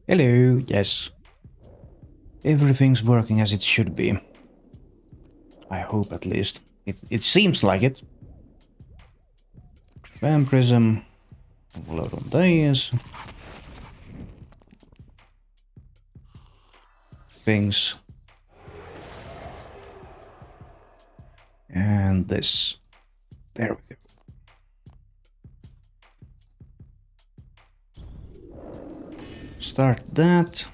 Hello, yes. Everything's working as it should be. I hope at least. It seems like it. Vampirism. Load on these. Things. And this. There we go. Start that.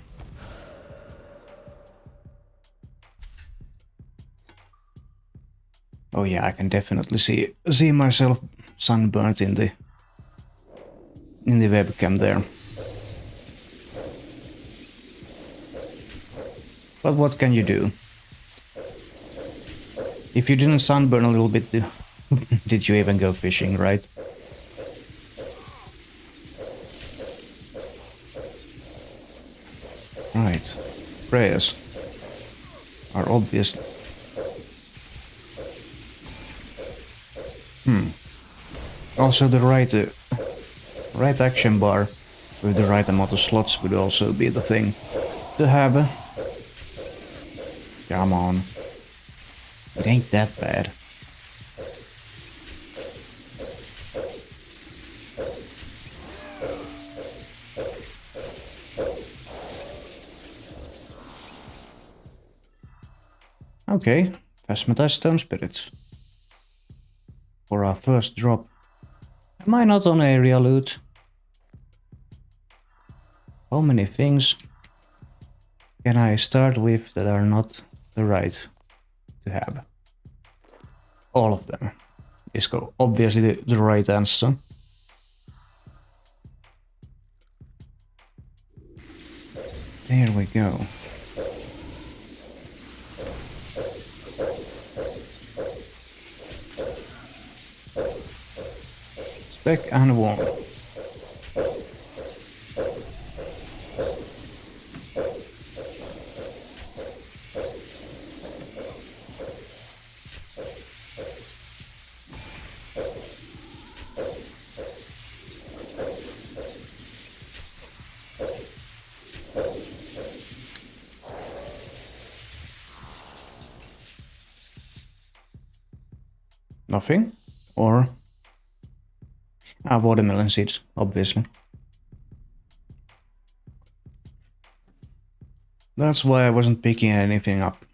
Oh yeah, I can definitely see myself sunburnt in the webcam there. But what can you do? If you didn't sunburn a little bit, did you even go fishing, right? Right. Prayers are obvious. Also the right action bar with the right amount of slots would also be the thing to have. Come on. It ain't that bad. Okay, Phasmatized Stone Spirits. For our first drop. Am I not on area loot? How many things can I start with that are not the right to have? All of them is obviously the right answer. There we go. Spec and warm. Nothing? Or... watermelon seeds, obviously. That's why I wasn't picking anything up.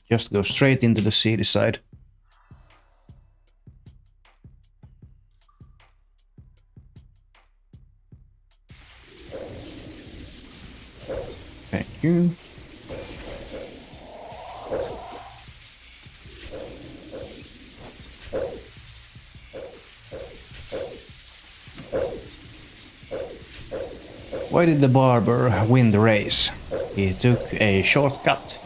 Just go straight into the seedy side. Thank you. Why did the barber win the race? He took a shortcut.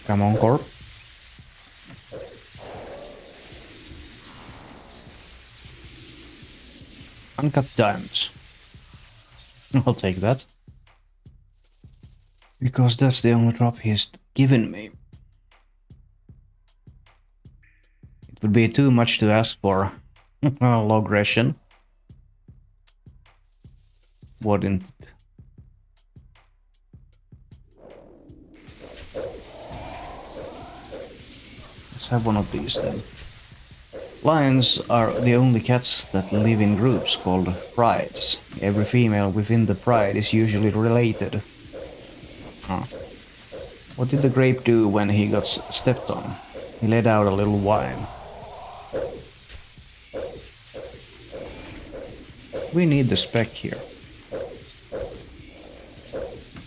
Come on, Corp. Uncut diamonds. I'll take that. Because that's the only drop he's given me. It would be too much to ask for loggrind. Wouldn't it? Let's have one of these then. Lions are the only cats that live in groups called prides. Every female within the pride is usually related. Huh. What did the grape do when he got stepped on? He let out a little whine. We need the spec here.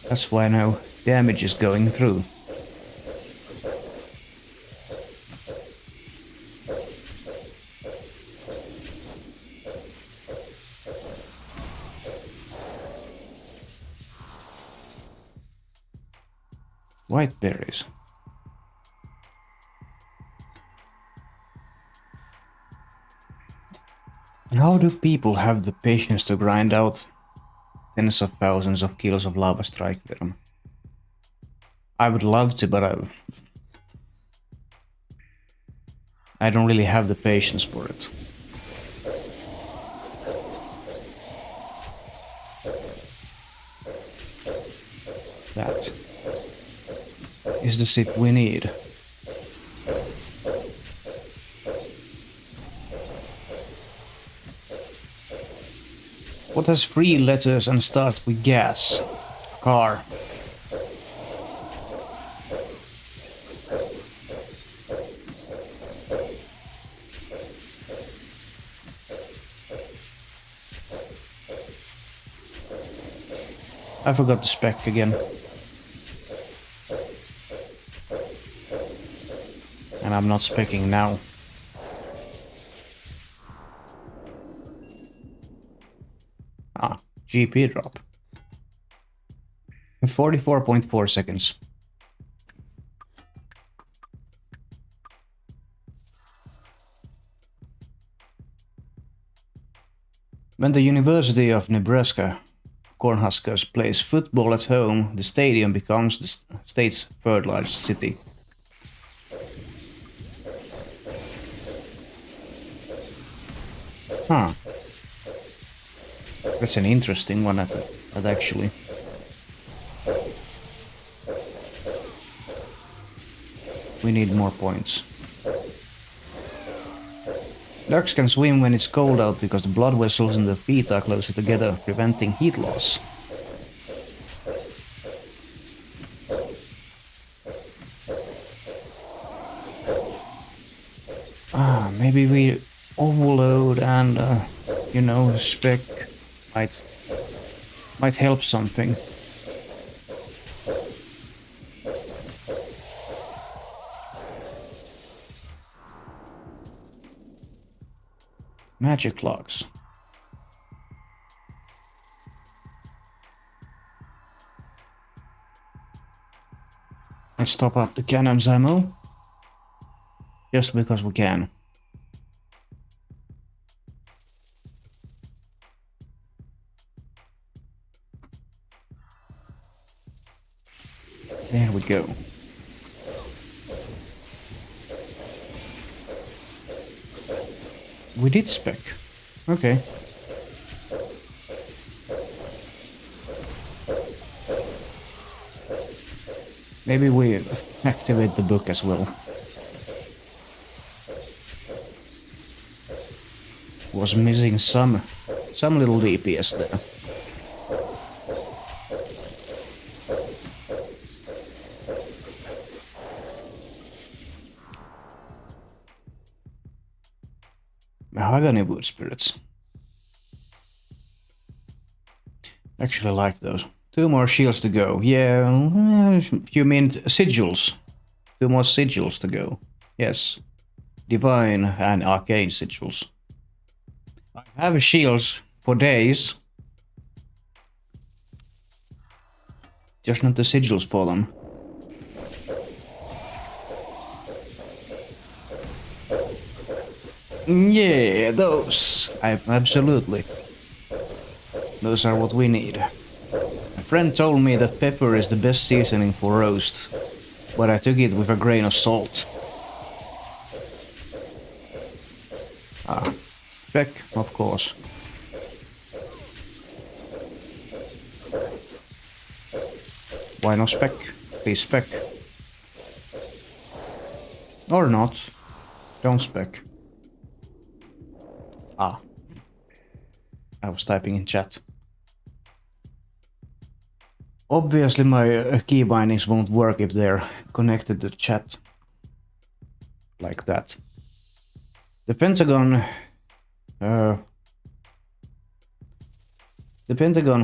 That's why no damage is going through. White berries. How do people have the patience to grind out tens of thousands of kilos of lava strike worm? I would love to, but I don't really have the patience for it. That is the ship we need. What has 3 letters and starts with gas? Car. I forgot the spec again. And I'm not specking now. Ah, GP drop. 44.4 seconds. When the University of Nebraska Cornhuskers plays football at home, the stadium becomes the state's 3rd largest city. Huh. That's an interesting one that actually. We need more points. Ducks can swim when it's cold out because the blood vessels in the feet are closer together, preventing heat loss. Maybe we overload and, you know, spec might help something. Magic logs. Let's top up the cannon's ammo. Just because we can. There we go. We did spec. Okay. Maybe we activate the book as well. Was missing some little DPS there. Mahogany wood spirits. Actually like those. 2 more shields to go. Yeah, you mean sigils. 2 more sigils to go. Yes. Divine and arcane sigils. I have shields for days. Just not the sigils for them. Yeah, those. Absolutely. Those are what we need. A friend told me that pepper is the best seasoning for roast, but I took it with a grain of salt. Spec, of course. Why no spec? Please spec. Or not. Don't spec. I was typing in chat. Obviously my key bindings won't work if they're connected to chat. Like that. The Pentagon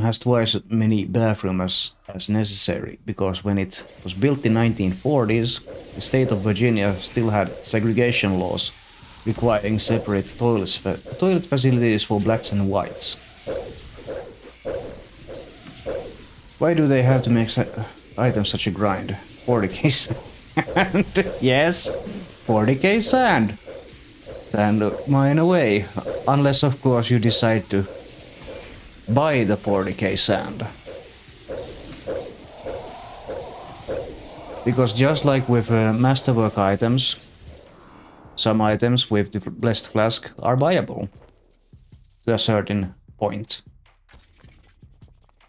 has twice as many bathrooms as necessary, because when it was built in 1940s, the state of Virginia still had segregation laws requiring separate toilet facilities for blacks and whites. Why do they have to make items such a grind? 40k sand. Yes, 40k sand. Stand mine away. Unless, of course, you decide to buy the 40k sand. Because just like with masterwork items, some items with the blessed flask are viable to a certain point.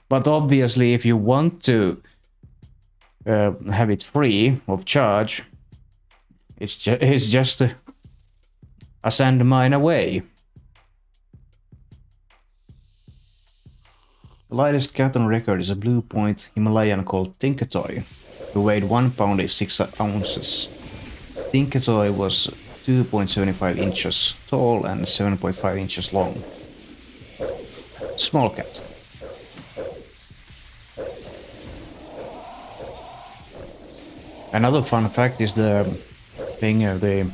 But obviously, if you want to have it free of charge, it's just a sand mine away. The lightest cat on record is a blue point Himalayan called Tinkatoy, who weighed 1 pound and 6 ounces. Tinkatoy was 2.75 inches tall and 7.5 inches long. Small cat. Another fun fact is the thing of the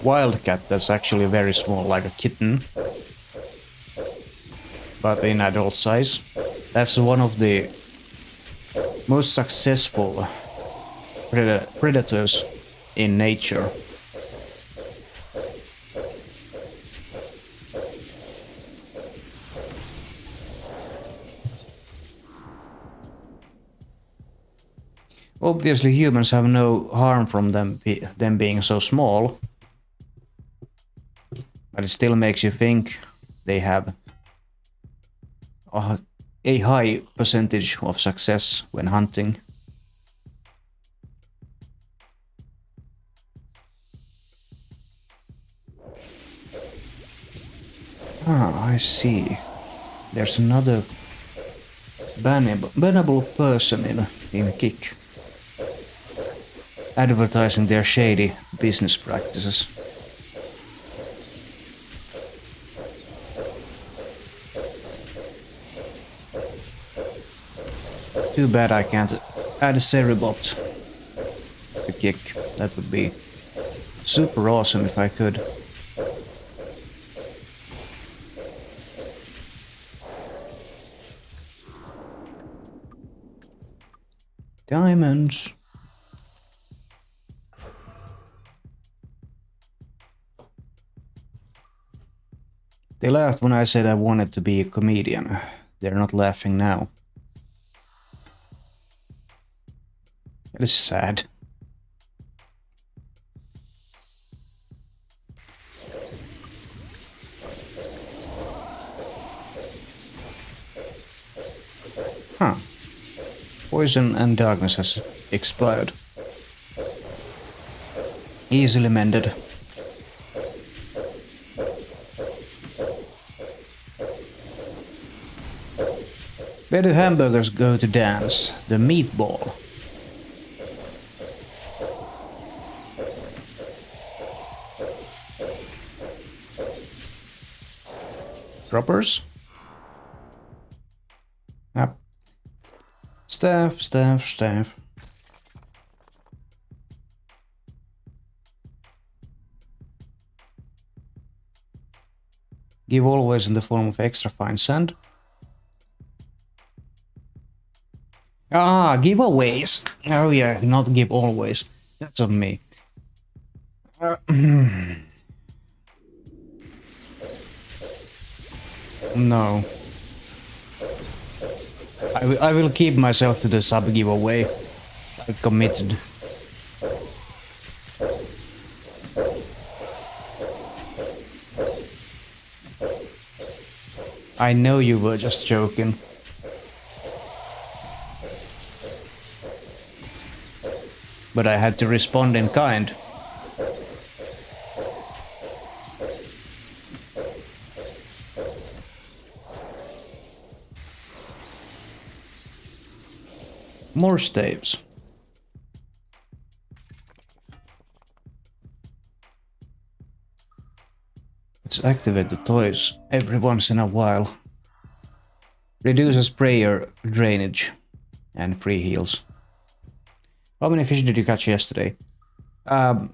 wild cat that's actually very small, like a kitten, but in adult size. That's one of the most successful predators in nature. Obviously, humans have no harm from them being so small, but it still makes you think they have a high percentage of success when hunting. Ah, I see. There's another bannable person in Kik, advertising their shady business practices. Too bad I can't add a Seribot to Kik. That would be super awesome if I could. Diamonds. They laughed when I said I wanted to be a comedian. They're not laughing now. It is sad. Huh. Poison and darkness has expired. Easily mended. Where do hamburgers go to dance? The meatball. Droppers? Yep. Staff. Give always in the form of extra fine sand. Ah, giveaways. Oh yeah, not give always. That's on me. No. I will keep myself to the sub giveaway. I'm committed. I know you were just joking. But I had to respond in kind. More staves. Let's activate the toys every once in a while. Reduces prayer drainage and free heals. How many fish did you catch yesterday? I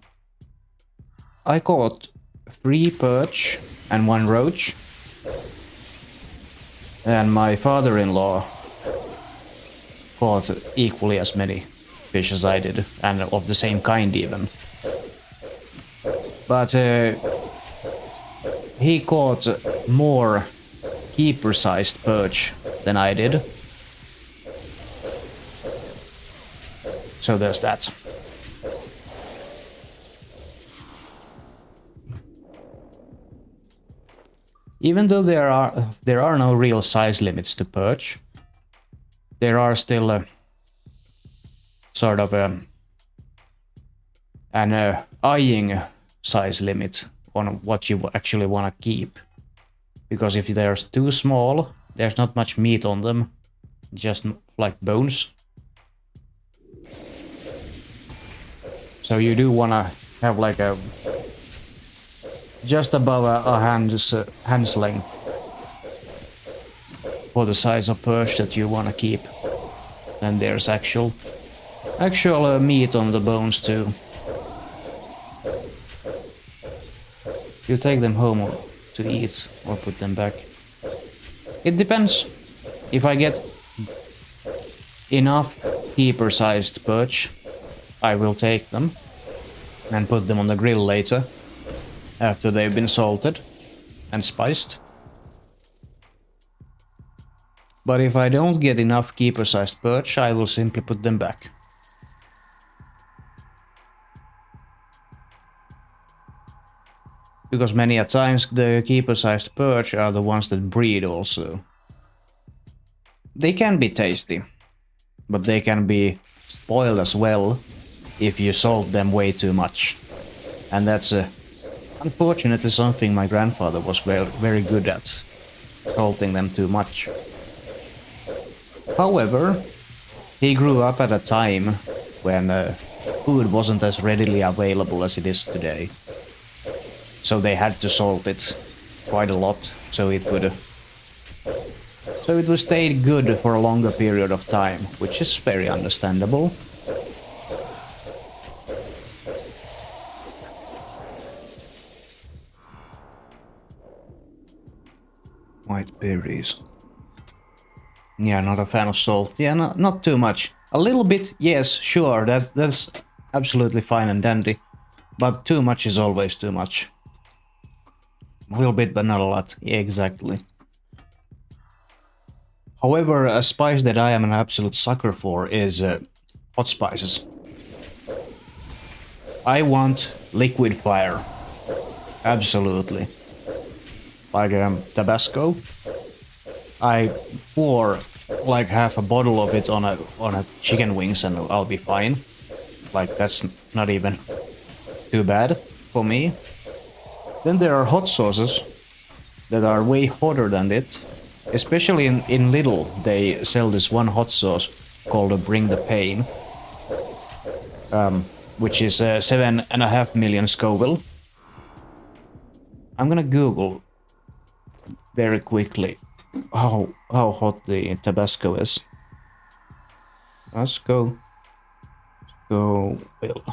caught 3 perch and 1 roach. And my father-in-law caught equally as many fish as I did, and of the same kind even. But he caught more keeper-sized perch than I did. So there's that. Even though there are no real size limits to perch, there are still a sort of an eyeing size limit on what you actually want to keep. Because if they're too small, there's not much meat on them, just like bones. So you do want to have like a just above a hand's length for the size of perch that you want to keep. And there's actual meat on the bones too. You take them home to eat or put them back. It depends. If I get enough keeper-sized perch, I will take them and put them on the grill later, after they've been salted and spiced. But if I don't get enough keeper-sized perch, I will simply put them back. Because many a times the keeper-sized perch are the ones that breed also. They can be tasty, but they can be spoiled as well if you salt them way too much. And that's unfortunately something my grandfather was very good at, salting them too much. However, he grew up at a time when food wasn't as readily available as it is today. So they had to salt it quite a lot, so it would stay good for a longer period of time, which is very understandable. White berries. Yeah, not a fan of salt. Yeah, not too much. A little bit, yes, sure, that's absolutely fine and dandy. But too much is always too much. A little bit, but not a lot. Yeah, exactly. However, a spice that I am an absolute sucker for is hot spices. I want liquid fire. Absolutely. Like Tabasco. I pour like half a bottle of it on a chicken wings and I'll be fine. Like that's not even too bad for me. Then there are hot sauces that are way hotter than it. Especially in Lidl, they sell this one hot sauce called Bring the Pain, which is 7.5 million Scoville. I'm gonna Google very quickly how hot the Tabasco is. Let's go. Scoville.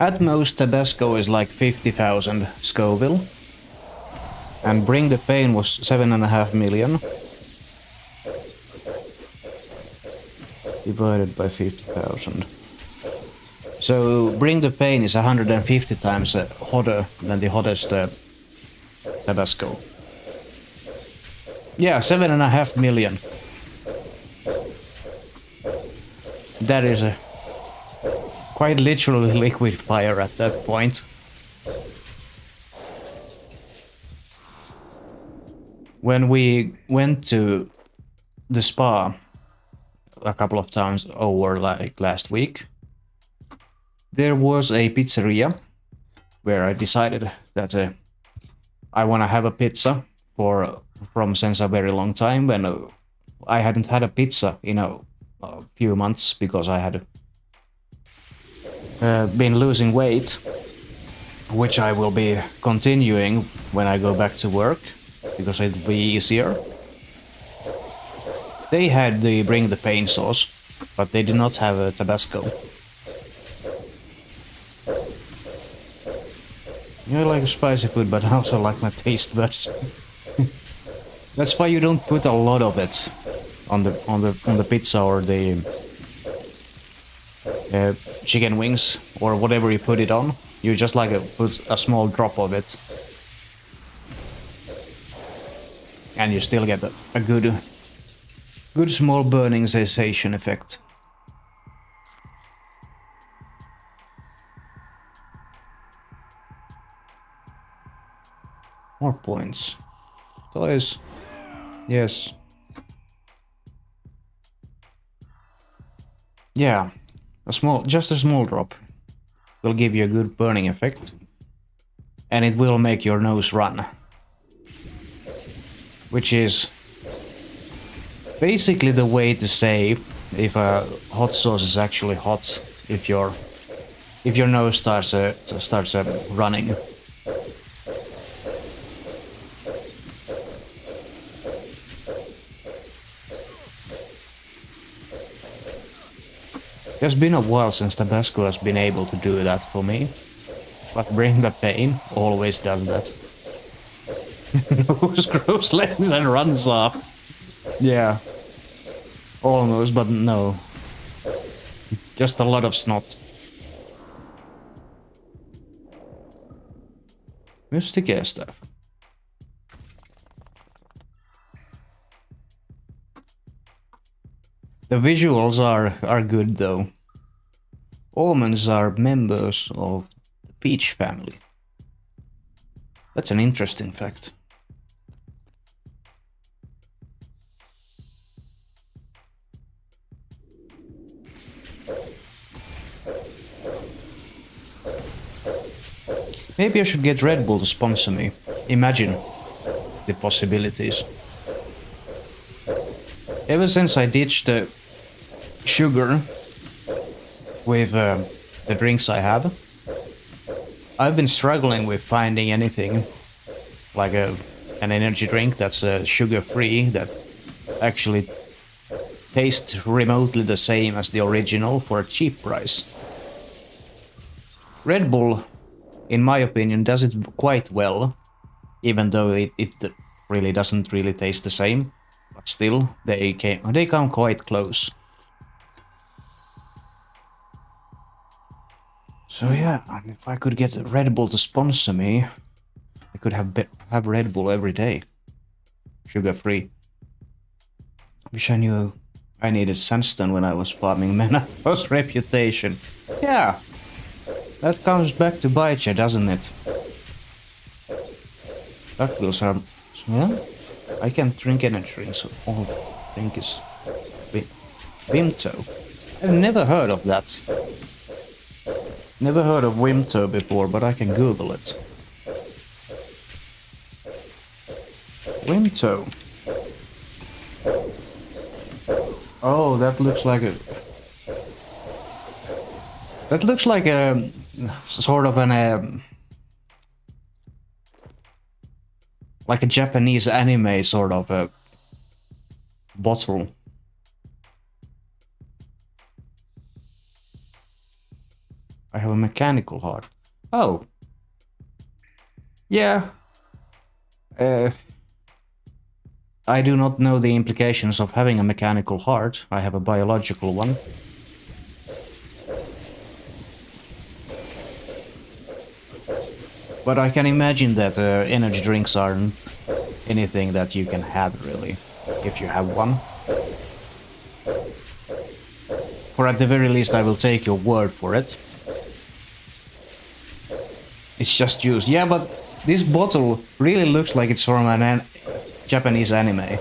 At most, Tabasco is like 50,000 Scoville, and Bring the Pain was 7.5 million. Divided by 50,000. So Bring the Pain is 150 times hotter than the hottest Tabasco. Yeah, 7.5 million. That is a quite literally liquid fire at that point. When we went to the spa a couple of times over like last week, there was a pizzeria where I decided that I want to have a pizza from since a very long time, when I hadn't had a pizza in a few months because I had been losing weight, which I will be continuing when I go back to work because it'll be easier. They had the Bring the Pain sauce, but they did not have a Tabasco. I like spicy food, but I also like my taste buds. That's why you don't put a lot of it on the pizza or the chicken wings or whatever you put it on. You just like put a small drop of it, and you still get a good small burning sensation effect. More points. Toys. Yes. Yeah. Just a small drop will give you a good burning effect. And it will make your nose run. Which is basically the way to say if a hot sauce is actually hot, if your nose starts running. It's been a while since Tabasco has been able to do that for me, but Bring the Pain always does that. Nose grows legs and runs off. Yeah. Almost, but no. Just a lot of snot. Mystic air stuff. The visuals are good though. Almonds are members of the peach family. That's an interesting fact. Maybe I should get Red Bull to sponsor me. Imagine the possibilities. Ever since I ditched the sugar with the drinks I have, I've been struggling with finding anything like an energy drink that's sugar-free that actually tastes remotely the same as the original for a cheap price. Red Bull, in my opinion, does it quite well, even though it really doesn't really taste the same. But still, they come quite close. So yeah, if I could get Red Bull to sponsor me, I could have Red Bull every day. Sugar-free. Wish I knew I needed sandstone when I was farming mana. First reputation. Yeah. That comes back to bite you, doesn't it? Duckbills are... Yeah? I can't drink energy drinks, so all I drink is... Vimto. I've never heard of that. Never heard of Vimto before, but I can Google it. Vimto. Oh, that looks like a... That looks like a... sort of an... like a Japanese anime sort of a bottle. I have a mechanical heart. Oh. Yeah. I do not know the implications of having a mechanical heart. I have a biological one. But I can imagine that energy drinks aren't anything that you can have, really, if you have one. Or at the very least, I will take your word for it. It's just used. Yeah, but this bottle really looks like it's from an Japanese anime.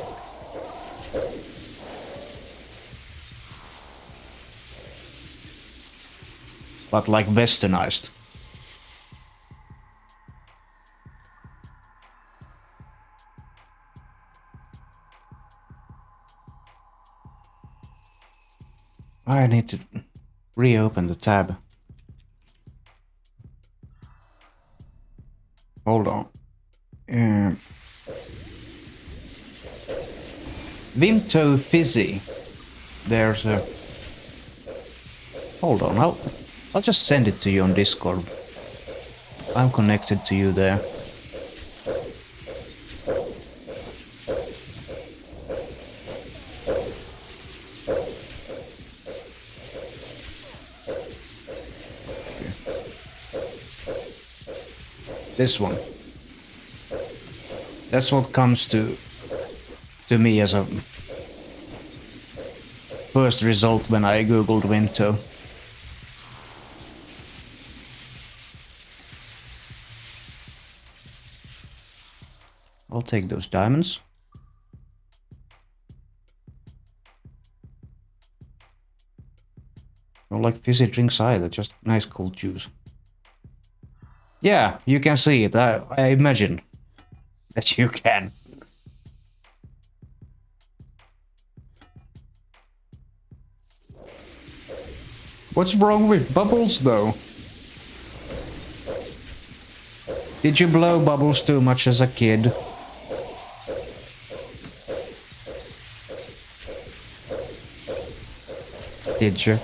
But like westernized. I need to reopen the tab. Hold on. Vimto Fizzy. There's a... Hold on, I'll just send it to you on Discord. I'm connected to you there. This one. That's what comes to me as a first result when I googled Winto. I'll take those diamonds. Don't like fizzy drinks either, just nice cold juice. Yeah, you can see it. I imagine that you can. What's wrong with bubbles, though? Did you blow bubbles too much as a kid? Did you?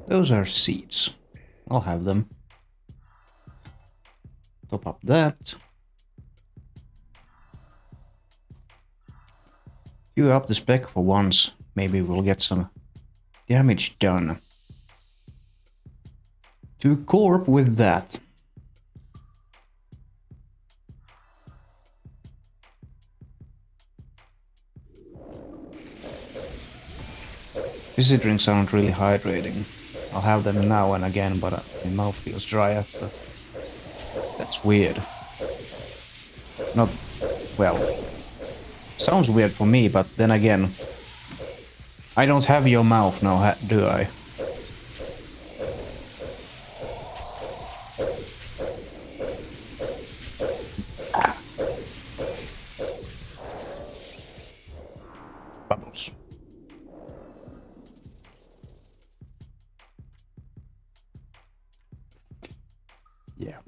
Those are seeds. I'll have them. Top up that. You up the spec for once. Maybe we'll get some damage done. To Corp with that. Fizzy drinks aren't really hydrating. I'll have them now and again, but my mouth feels dry after. That's weird. Not... well... sounds weird for me, but then again... I don't have your mouth now, do I? Bubbles. Yeah.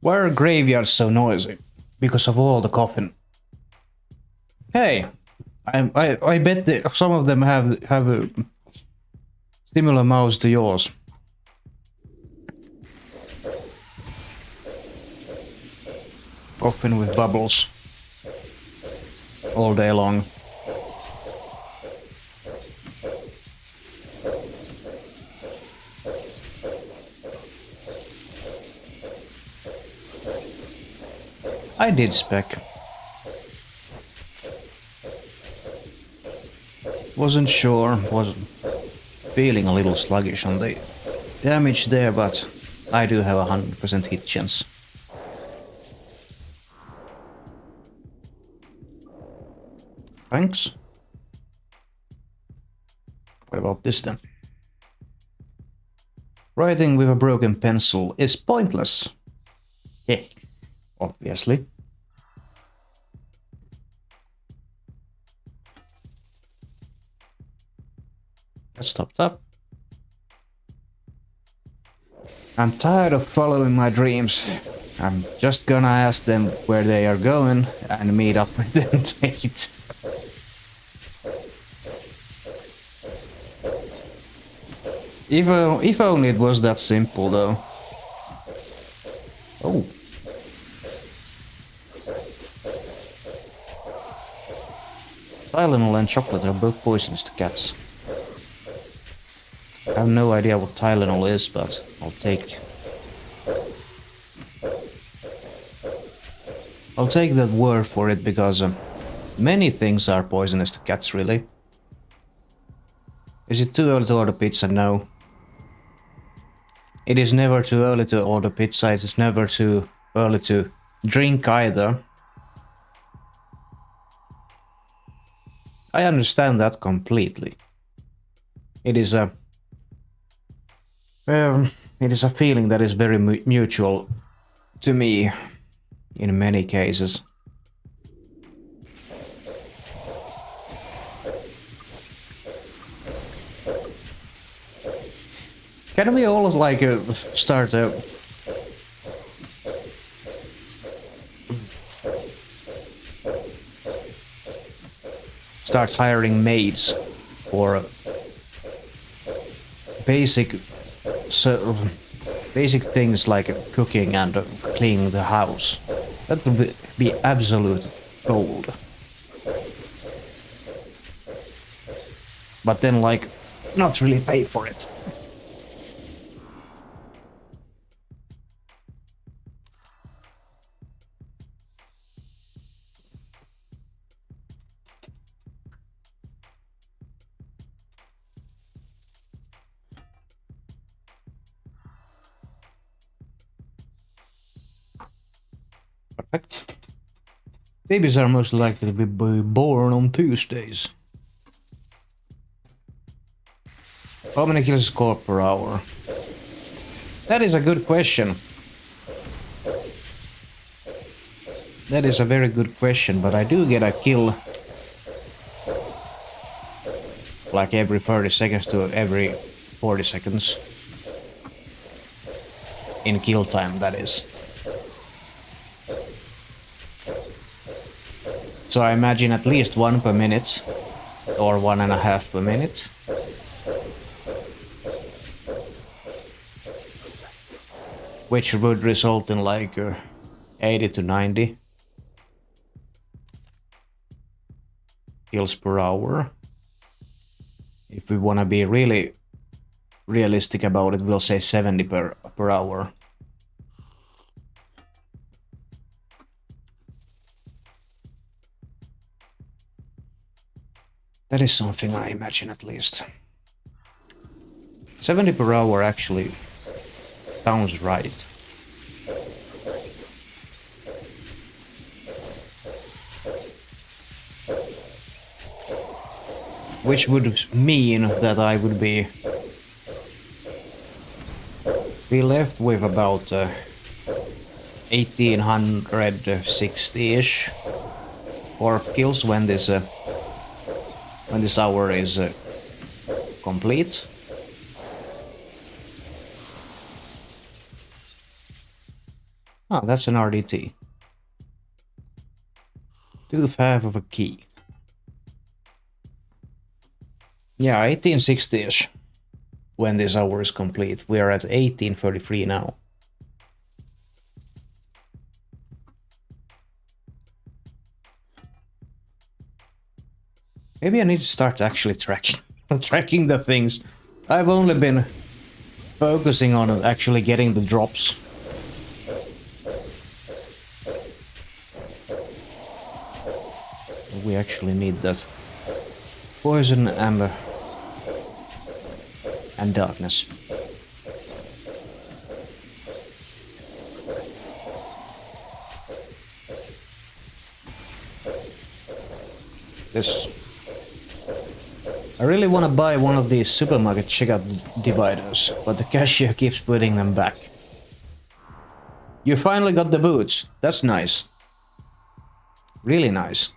Why are graveyards so noisy? Because of all the coffin. Hey, I bet some of them have a similar mouse to yours. Coffin with bubbles all day long. I did spec. Wasn't sure, was feeling a little sluggish on the damage there, but I do have a 100% hit chance. Thanks. What about this then? Writing with a broken pencil is pointless. Heh. Obviously. That's topped up. I'm tired of following my dreams. I'm just gonna ask them where they are going and meet up with them late. If only it was that simple, though. Oh. Tylenol and chocolate are both poisonous to cats. I have no idea what Tylenol is, but I'll take that word for it, because many things are poisonous to cats, really. Is it too early to order pizza? No. It is never too early to order pizza, it is never too early to drink either. I understand that completely. It is a feeling that is very mutual to me in many cases. Can we all like start start hiring maids for basic basic things like cooking and cleaning the house. That would be absolute gold. But then, like, not really pay for it. Perfect. Babies are most likely to be born on Tuesdays. How many kills is Corp per hour? That is a good question. That is a very good question, but I do get a kill like every 30 seconds to every 40 seconds. In kill time, that is. So I imagine at least 1 per minute, or 1.5 per minute. Which would result in like 80 to 90 kills per hour. If we want to be really realistic about it, we'll say 70 per hour. That is something I imagine, at least. 70 per hour actually sounds right. Which would mean that I would be left with about 1860-ish Corp kills when this hour is complete. Ah, that's an RDT. 2/5 of a key. Yeah, 1860-ish when this hour is complete. We are at 1833 now. Maybe I need to start actually tracking the things. I've only been focusing on actually getting the drops. We actually need that. Poison, amber, and darkness. This. I really want to buy one of these supermarket checkout dividers, but the cashier keeps putting them back. You finally got the boots. That's nice. Really nice.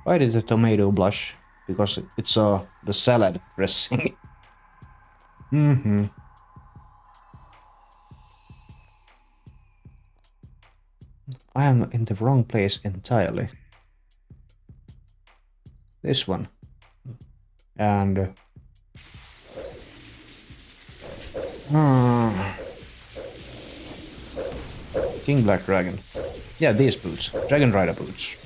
Why did the tomato blush? Because it saw the salad dressing. I am in the wrong place entirely. This one. And... King Black Dragon. Yeah, these boots. Dragon Rider boots.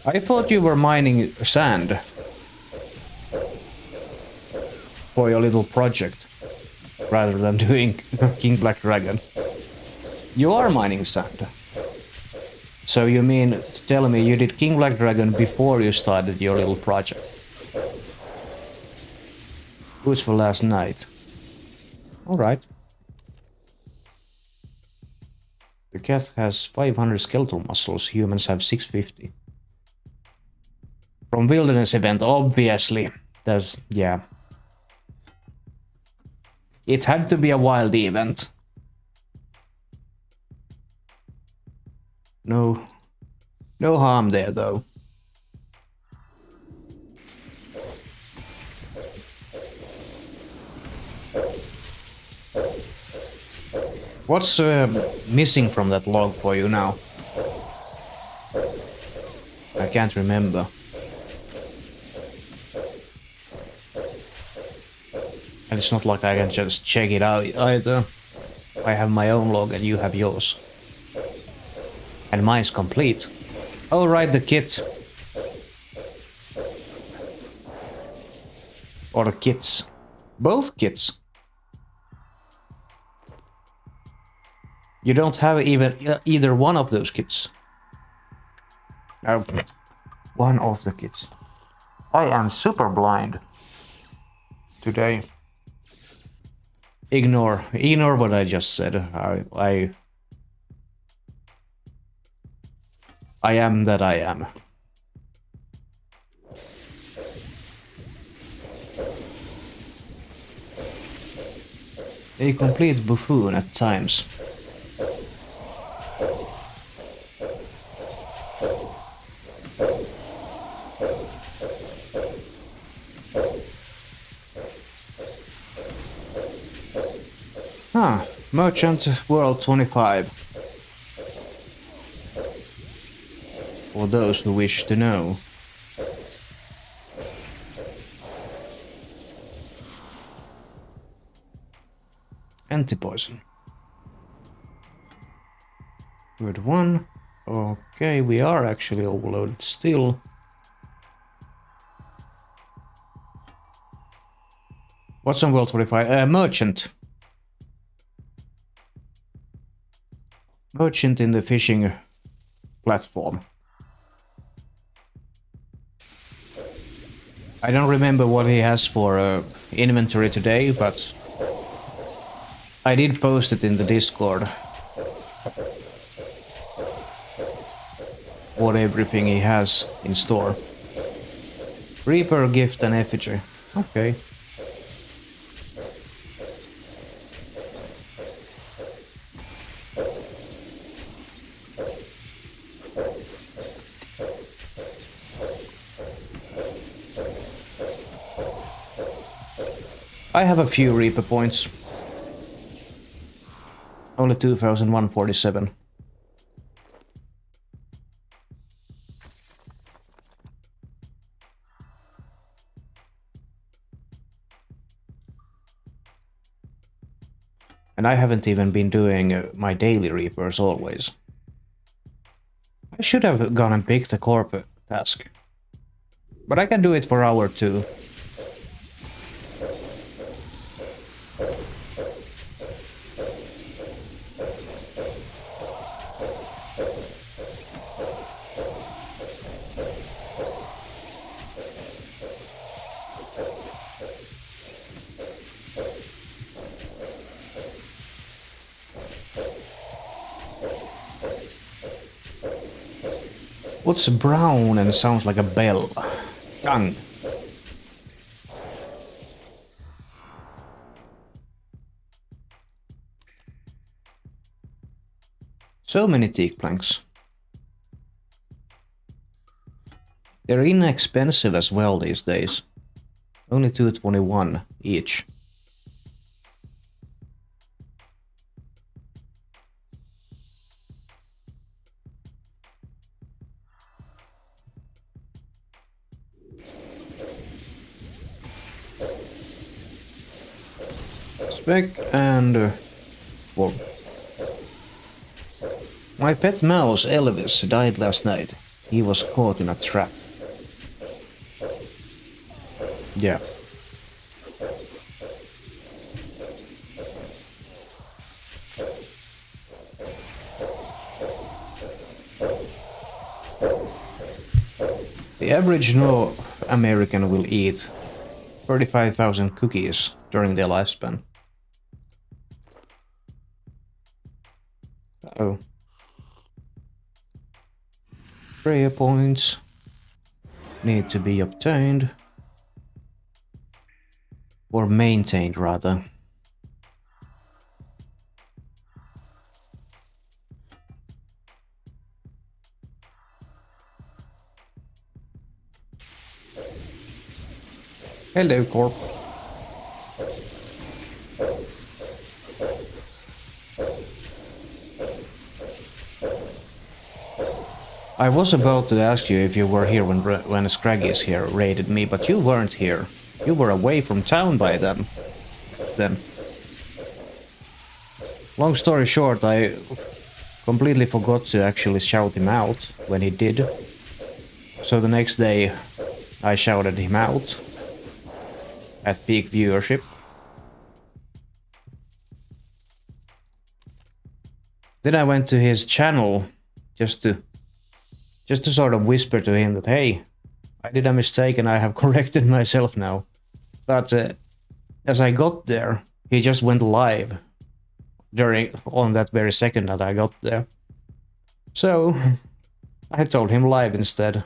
I thought you were mining sand for your little project, rather than doing King Black Dragon. You are mining sand. So you mean to tell me you did King Black Dragon before you started your little project? Boots for last night. Alright. The cat has 500 skeletal muscles, humans have 650. From Wilderness event, obviously. That's, yeah. It had to be a wild event. No harm there, though. What's missing from that log for you now? I can't remember. And it's not like I can just check it out either. I have my own log and you have yours. And mine's complete. Oh, right, the kit. Or the kits. Both kits. You don't have even either one of those kits. No, one of the kits. I am super blind today. Ignore what I just said. I am that I am. A complete buffoon at times. Merchant World 25. For those who wish to know. Anti-poison. Good one. Okay, we are actually overloaded still. What's on World 25? Merchant. Merchant in the fishing platform. I don't remember what he has for inventory today, but I did post it in the Discord. What everything he has in store. Reaper, gift and effigy. Okay. I have a few Reaper points. Only 2,147. And I haven't even been doing my daily Reapers always. I should have gone and picked the Corp task. But I can do it for hour 2. What's brown and sounds like a bell? Tongue. So many teak planks. They're inexpensive as well these days. Only 221 each. Spec and well, my pet mouse Elvis died last night. He was caught in a trap. Yeah. The average American will eat 35,000 cookies during their lifespan. Oh. Prayer points need to be obtained. Or maintained, rather. Hello, Corp. I was about to ask you if you were here when Scraggy's here raided me, but you weren't here. You were away from town by then. Long story short, I completely forgot to actually shout him out when he did. So the next day, I shouted him out at peak viewership. Then I went to his channel just to sort of whisper to him that, hey, I did a mistake and I have corrected myself now. But as I got there, he just went live on that very second that I got there. So I told him live instead.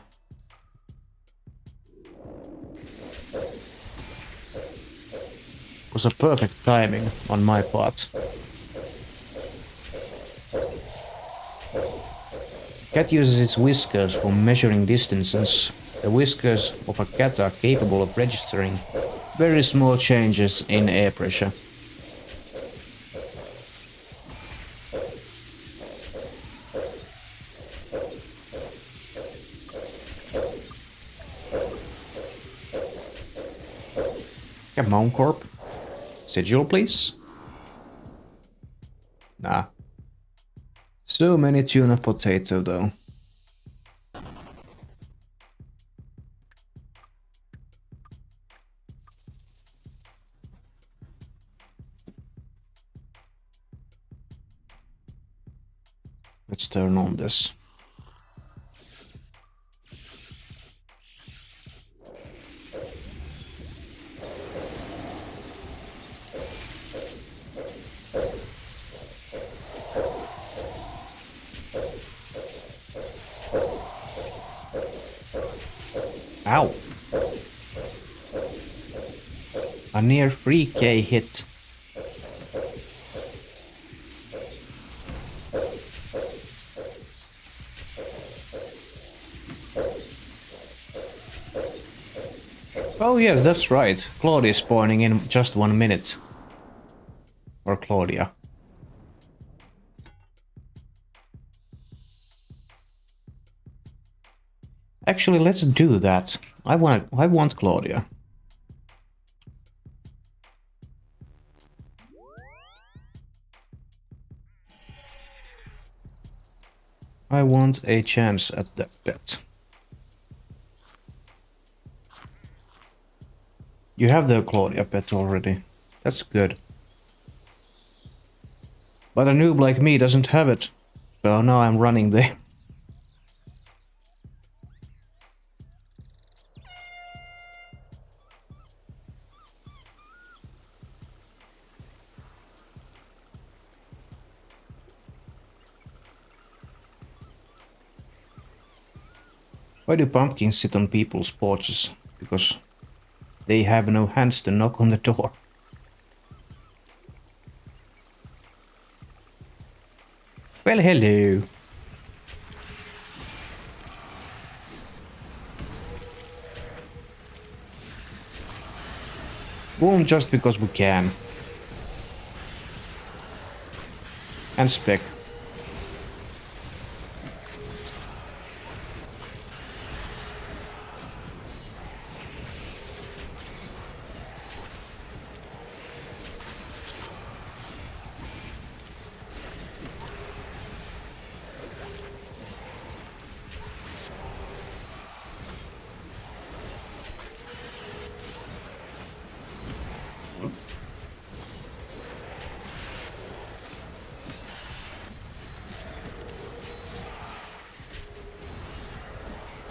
It was a perfect timing on my part. Cat uses its whiskers for measuring distances. The whiskers of a cat are capable of registering very small changes in air pressure. Come on, Corp. Sigil, please. Nah. So many tuna potato, though. Let's turn on this. Ow! A near 3k hit. Oh yes, that's right. Claudia is spawning in just 1 minute. Or Claudia. Actually, let's do that. I want Claudia. I want a chance at that bet. You have the Claudia pet already. That's good. But a noob like me doesn't have it. So now I'm running there. Why do pumpkins sit on people's porches? Because they have no hands to knock on the door. Well, hello. Boom, just because we can. And spec.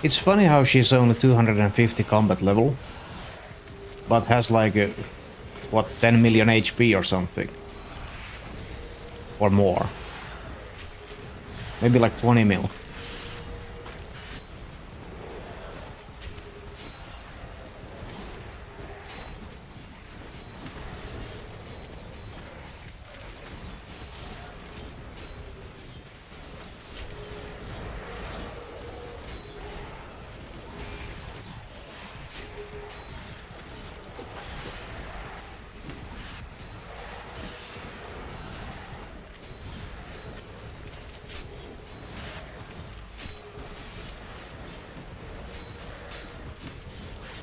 It's funny how she's only 250 combat level, but has like a, what, 10 million HP or something. Or more. Maybe like 20 mil.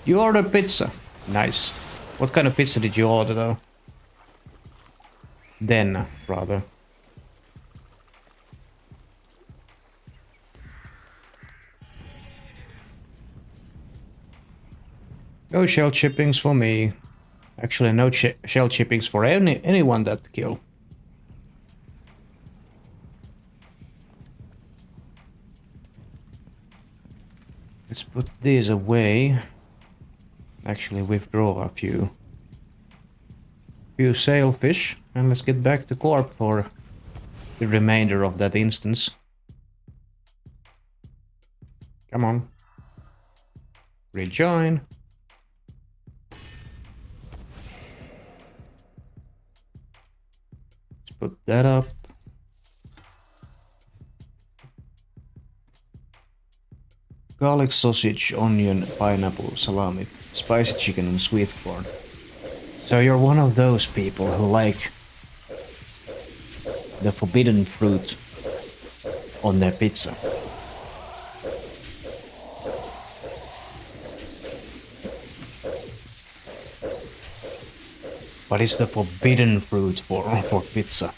You ordered pizza. Nice. What kind of pizza did you order though? Then, rather. No shell chippings for me. Actually, no shell chippings for anyone that kill. Let's put these away. Actually, withdraw a few sailfish, and let's get back to Corp for the remainder of that instance. Come on. Rejoin. Let's put that up. Garlic sausage, onion, pineapple, salami, spicy chicken and sweet corn. So you're one of those people who like the forbidden fruit on their pizza. What is the forbidden fruit for pizza?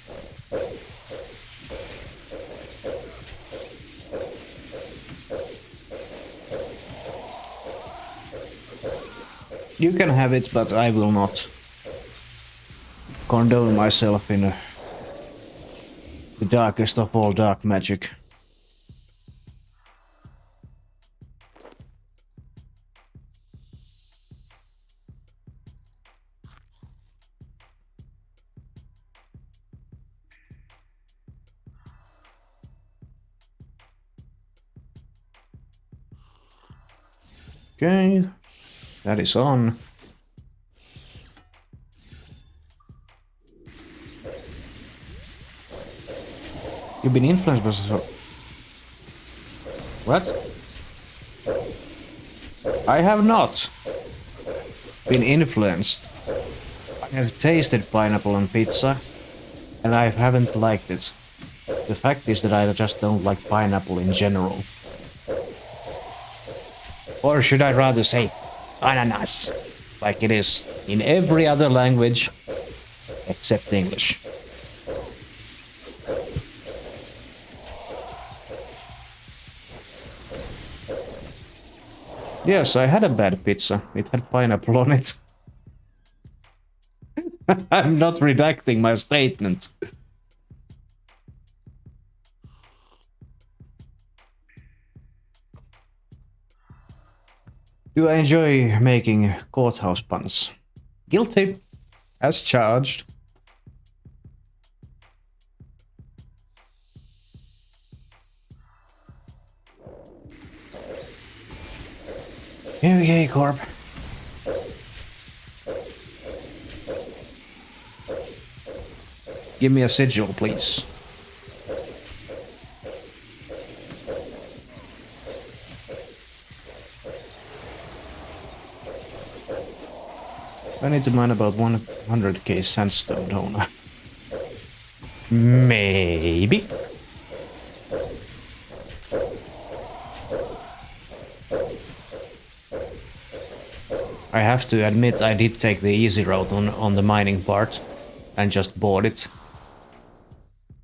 You can have it, but I will not condone myself in the darkest of all dark magic. Okay, that is on. You've been influenced by so. What? I have not been influenced. I have tasted pineapple on pizza, and I haven't liked it. The fact is that I just don't like pineapple in general. Or should I rather say ananas, like it is in every other language except English. Yes, I had a bad pizza. It had pineapple on it. I'm not redacting my statement. Do I enjoy making courthouse puns? Guilty. As charged. Okay, Corp. Give me a sigil, please. I need to mine about 100k sandstone, don't I? Maybe. I have to admit I did take the easy route on the mining part and just bought it.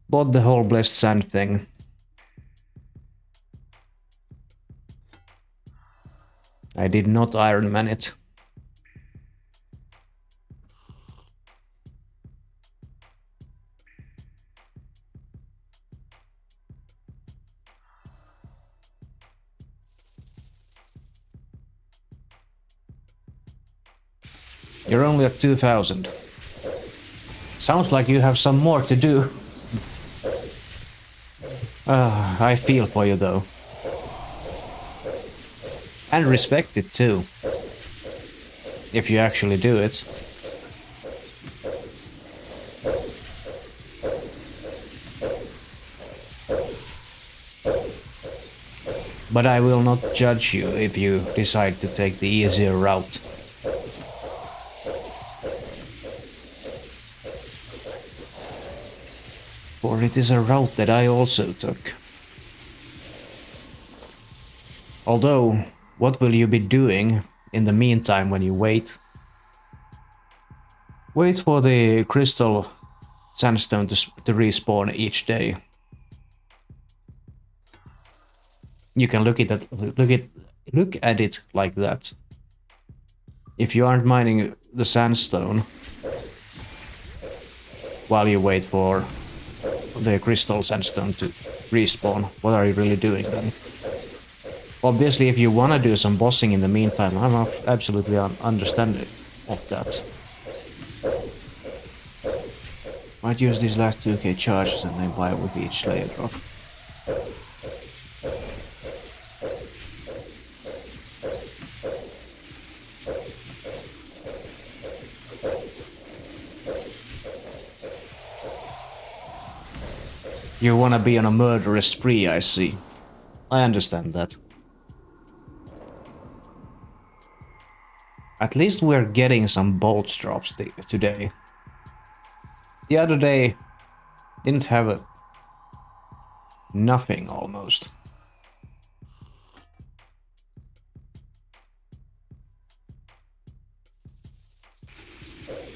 Bought the whole blessed sand thing. I did not Iron Man it. You're only at 2000. Sounds like you have some more to do. I feel for you though. And respect it too. If you actually do it. But I will not judge you if you decide to take the easier route. For it is a route that I also took. Although, what will you be doing In the meantime, when you wait for the crystal sandstone to respawn each day. You can look at it like that. If you aren't mining the sandstone while you wait for the crystal sandstone to respawn, what are you really doing then? Obviously, if you want to do some bossing in the meantime, I'm absolutely understanding of that. Might use these last 2k charges and then buy with each slayer drop. You wanna be on a murderous spree, I see. I understand that. At least we're getting some bolts drops today. The other day didn't have nothing almost.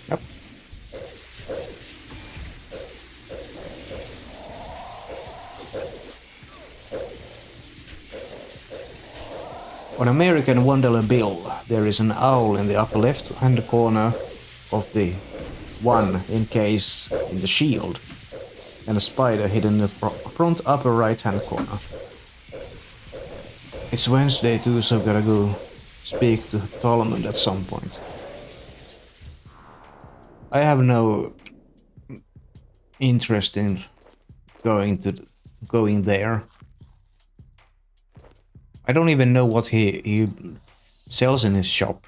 Yep. On American $1 bill, there is an owl in the upper left-hand corner of the one encased in the shield, and a spider hidden in the front upper right-hand corner. It's Wednesday too, so gotta go speak to Tolman at some point. I have no interest in going there. I don't even know what he sells in his shop,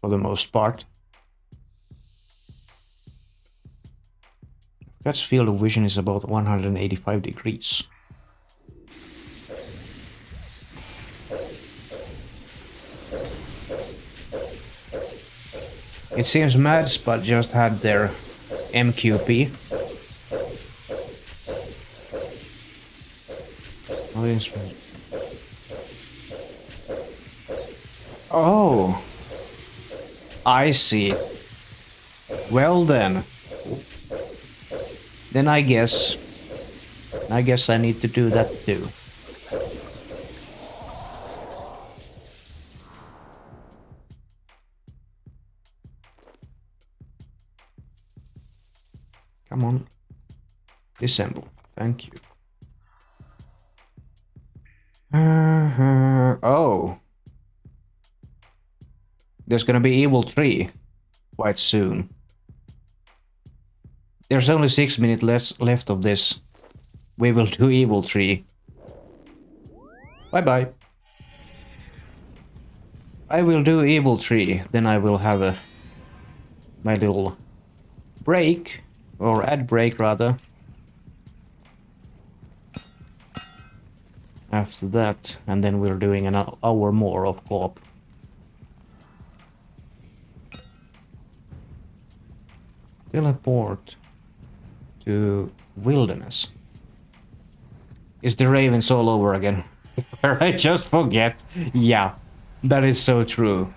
for the most part. Cat's field of vision is about 185 degrees. It seems MadSpot just had their MQP. Oh, I see. Well then. Then I guess I need to do that too. Come on. Disassemble. Thank you. Oh. There's gonna be Evil 3 quite soon. There's only 6 minutes left of this. We will do Evil 3. Bye bye. I will do Evil 3, then I will have my little break, or ad break rather. After that, and then we're doing an hour more of Corp. Teleport to wilderness. Is the ravens all over again? I just forget. Yeah, that is so true.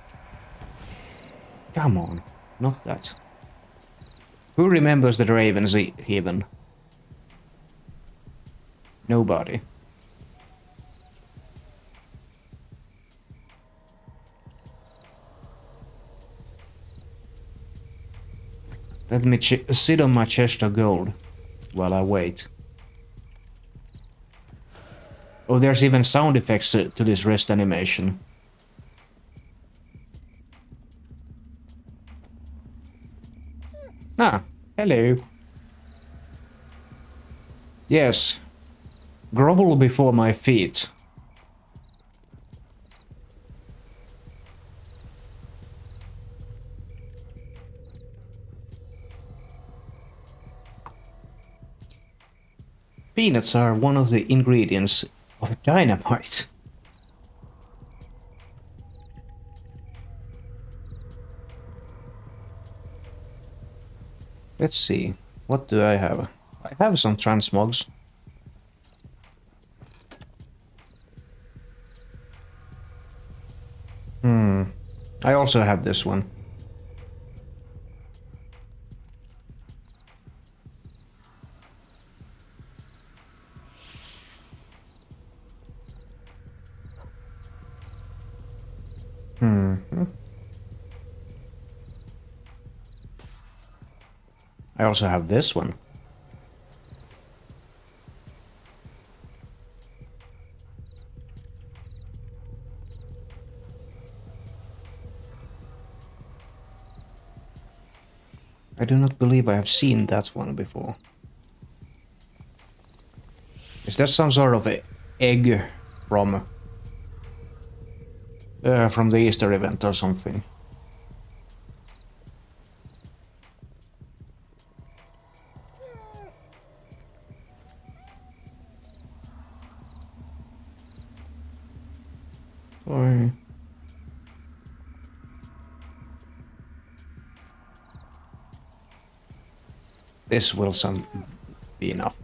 Come on, not that. Who remembers the ravens even? Nobody. Let me sit on my chest of gold while I wait. Oh, there's even sound effects to this rest animation. Ah, hello. Yes. Grovel before my feet. Peanuts are one of the ingredients of dynamite. Let's see, what do I have? I have some transmogs. I also have this one. I also have this one. I do not believe I have seen that one before. Is that some sort of egg from the Easter event or something? Or... This will be enough.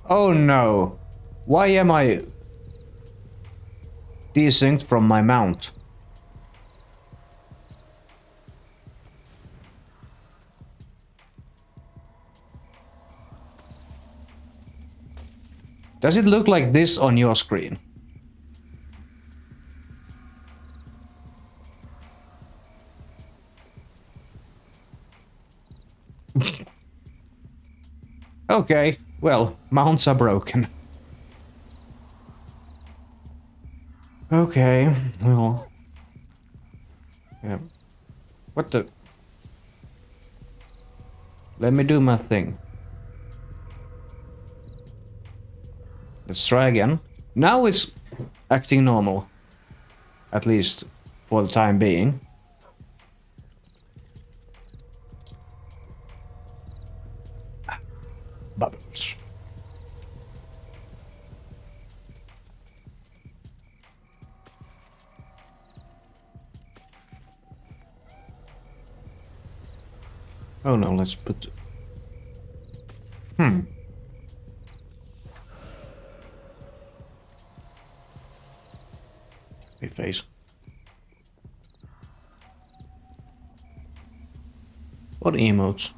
Oh no! Why am I desynced from my mount? Does it look like this on your screen? Okay, well, mounts are broken. Okay, well... Yeah. What the... Let me do my thing. Let's try again. Now it's acting normal. At least for the time being. Bubbles. Oh no, let's put... Big face. What emotes?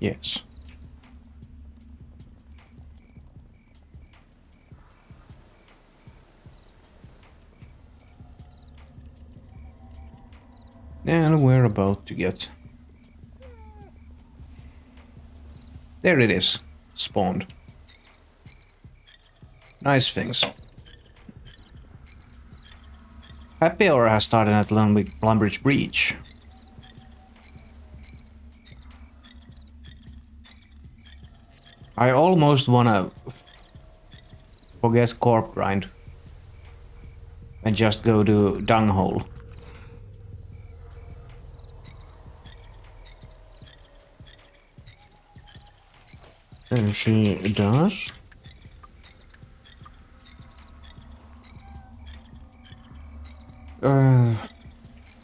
Yes. And we're about to get... There it is. Spawned. Nice things. Happy Hour has started at Lumbridge Breach. I almost wanna forget Corp grind and just go to Dunghole. And she does.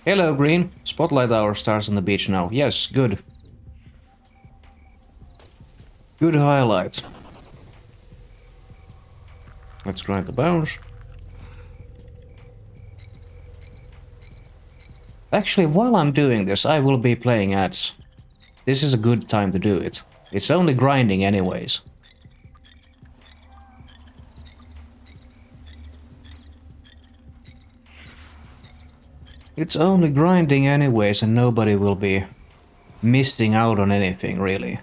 Hello, Green. Spotlight hour starts on the beach now. Yes, good. Good highlight. Let's grind the bones. Actually, while I'm doing this, I will be playing ads. This is a good time to do it. It's only grinding anyways. It's only grinding anyways and nobody will be missing out on anything, really.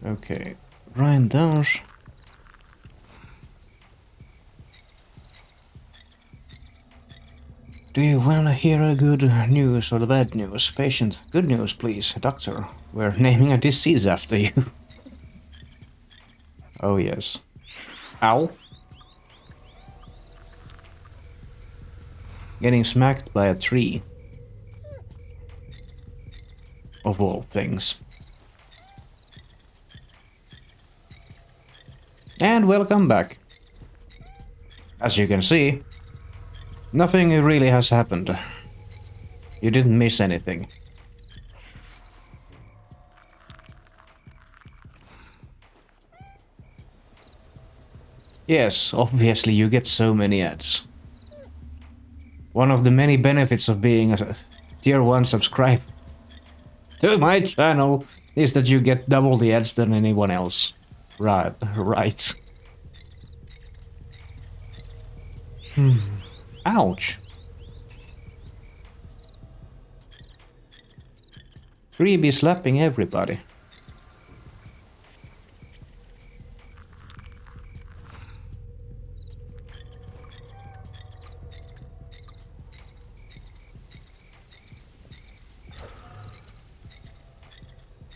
Okay, grind those. Do you want to hear the good news or the bad news? Patient, good news please. Doctor, we're naming a disease after you. Oh yes. Ow. Getting smacked by a tree. Of all things. And welcome back. As you can see, nothing really has happened. You didn't miss anything. Yes, obviously you get so many ads. One of the many benefits of being a tier 1 subscriber to my channel is that you get double the ads than anyone else. Right. Ouch. 3B slapping everybody.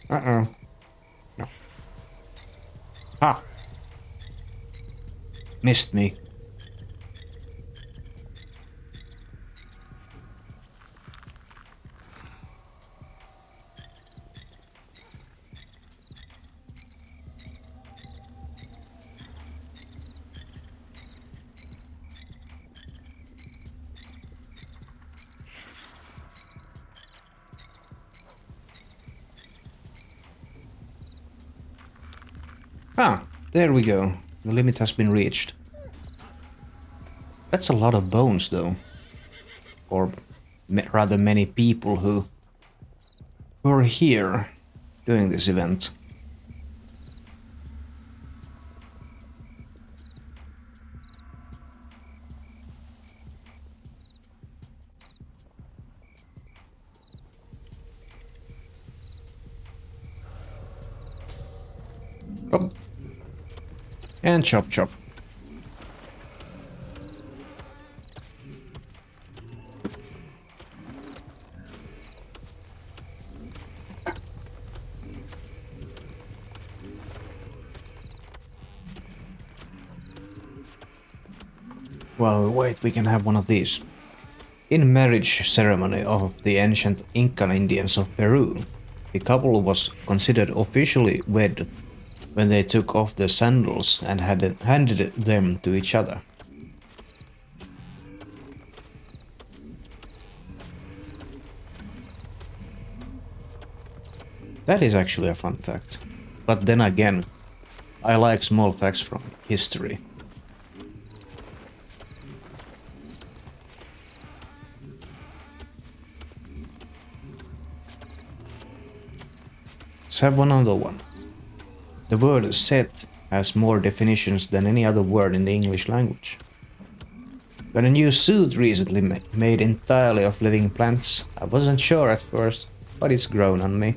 Uh-oh. No. Ah. Missed me. Ah, there we go. The limit has been reached. That's a lot of bones, though. Or rather many people who are here doing this event. Oh. And chop chop. Well, wait, we can have one of these. In marriage ceremony of the ancient Incan Indians of Peru, the couple was considered officially wed when they took off their sandals and handed them to each other. That is actually a fun fact. But then again, I like small facts from history. Let's have another one. The word set has more definitions than any other word in the English language. Got a new suit recently made entirely of living plants. I wasn't sure at first, but it's grown on me.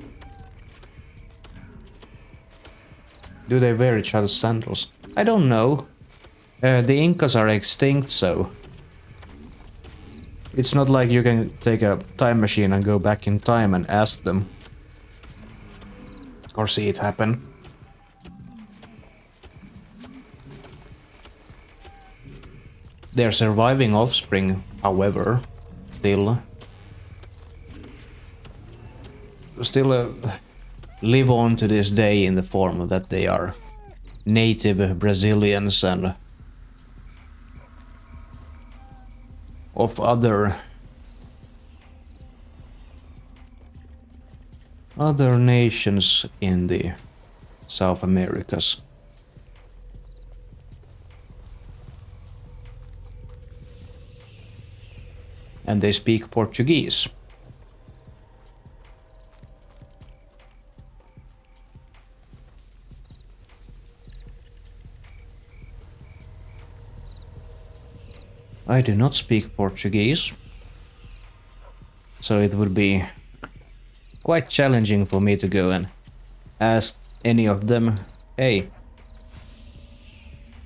Do they wear each other's sandals? I don't know. The Incas are extinct, so it's not like you can take a time machine and go back in time and ask them. Or see it happen. Their surviving offspring, however, still live on to this day in the form that they are native Brazilians and of other nations in the South Americas. And they speak Portuguese. I do not speak Portuguese, so it would be quite challenging for me to go and ask any of them, hey,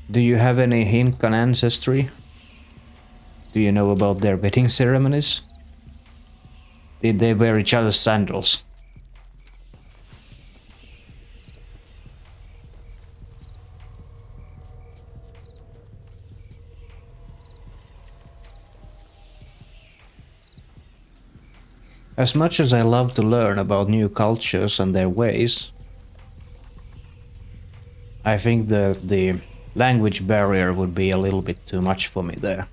do you have any Incan ancestry? Do you know about their wedding ceremonies? Did they wear each other's sandals? As much as I love to learn about new cultures and their ways, I think the language barrier would be a little bit too much for me there.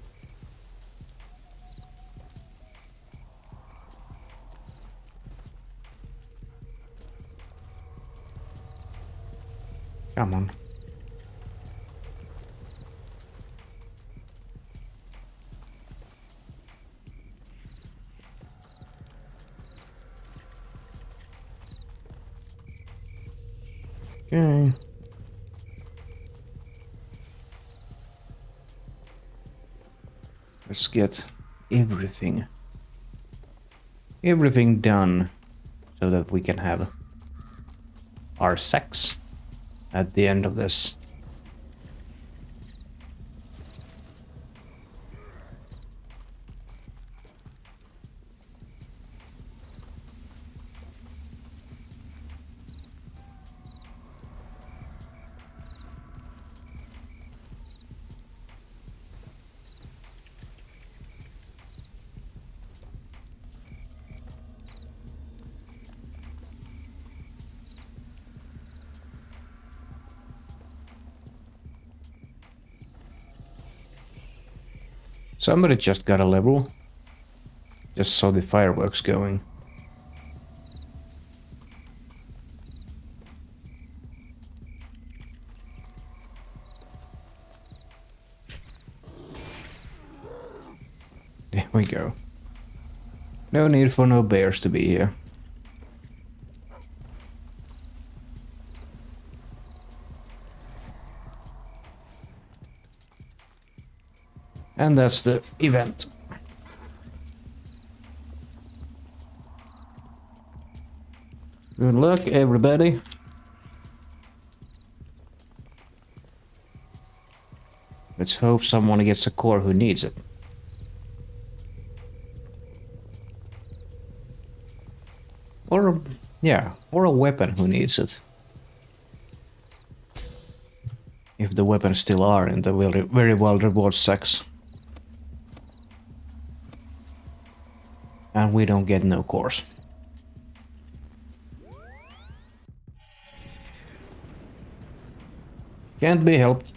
Come on. Okay. Let's get everything done so that we can have our sex at the end of this. Somebody just got a level. Just saw the fireworks going. There we go. No need for no bears to be here. And that's the event. Good luck, everybody. Let's hope someone gets a core who needs it. Or, yeah, or a weapon who needs it. If the weapons still are in the very well reward sex. And we don't get no cores. Can't be helped.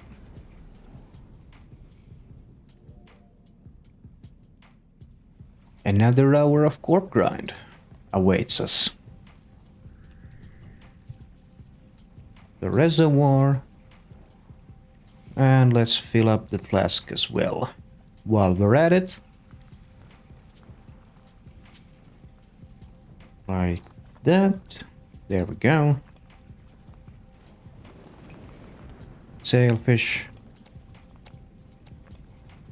Another hour of Corp grind awaits us. The reservoir. And let's fill up the flask as well. While we're at it. Like that. There we go. Sailfish.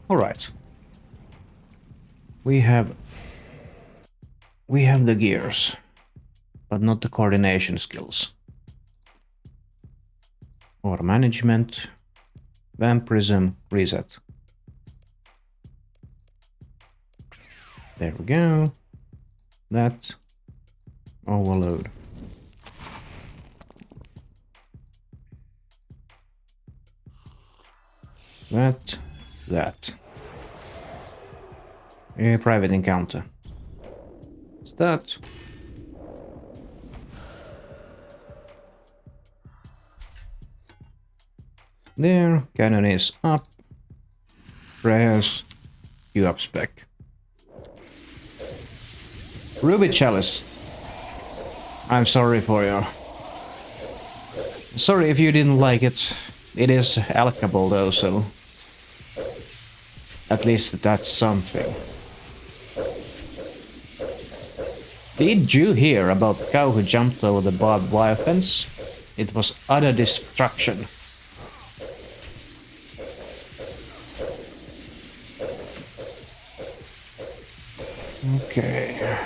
Alright. We have the gears, but not the coordination skills. Or management. Vampirism, reset. There we go. That. Overload. That. A private encounter. What's that? There, cannon is up. Prayers, you up spec. Ruby Chalice. I'm sorry for you. Sorry if you didn't like it. It is alchable though, so at least that's something. Did you hear about the cow who jumped over the barbed wire fence? It was utter destruction. Okay.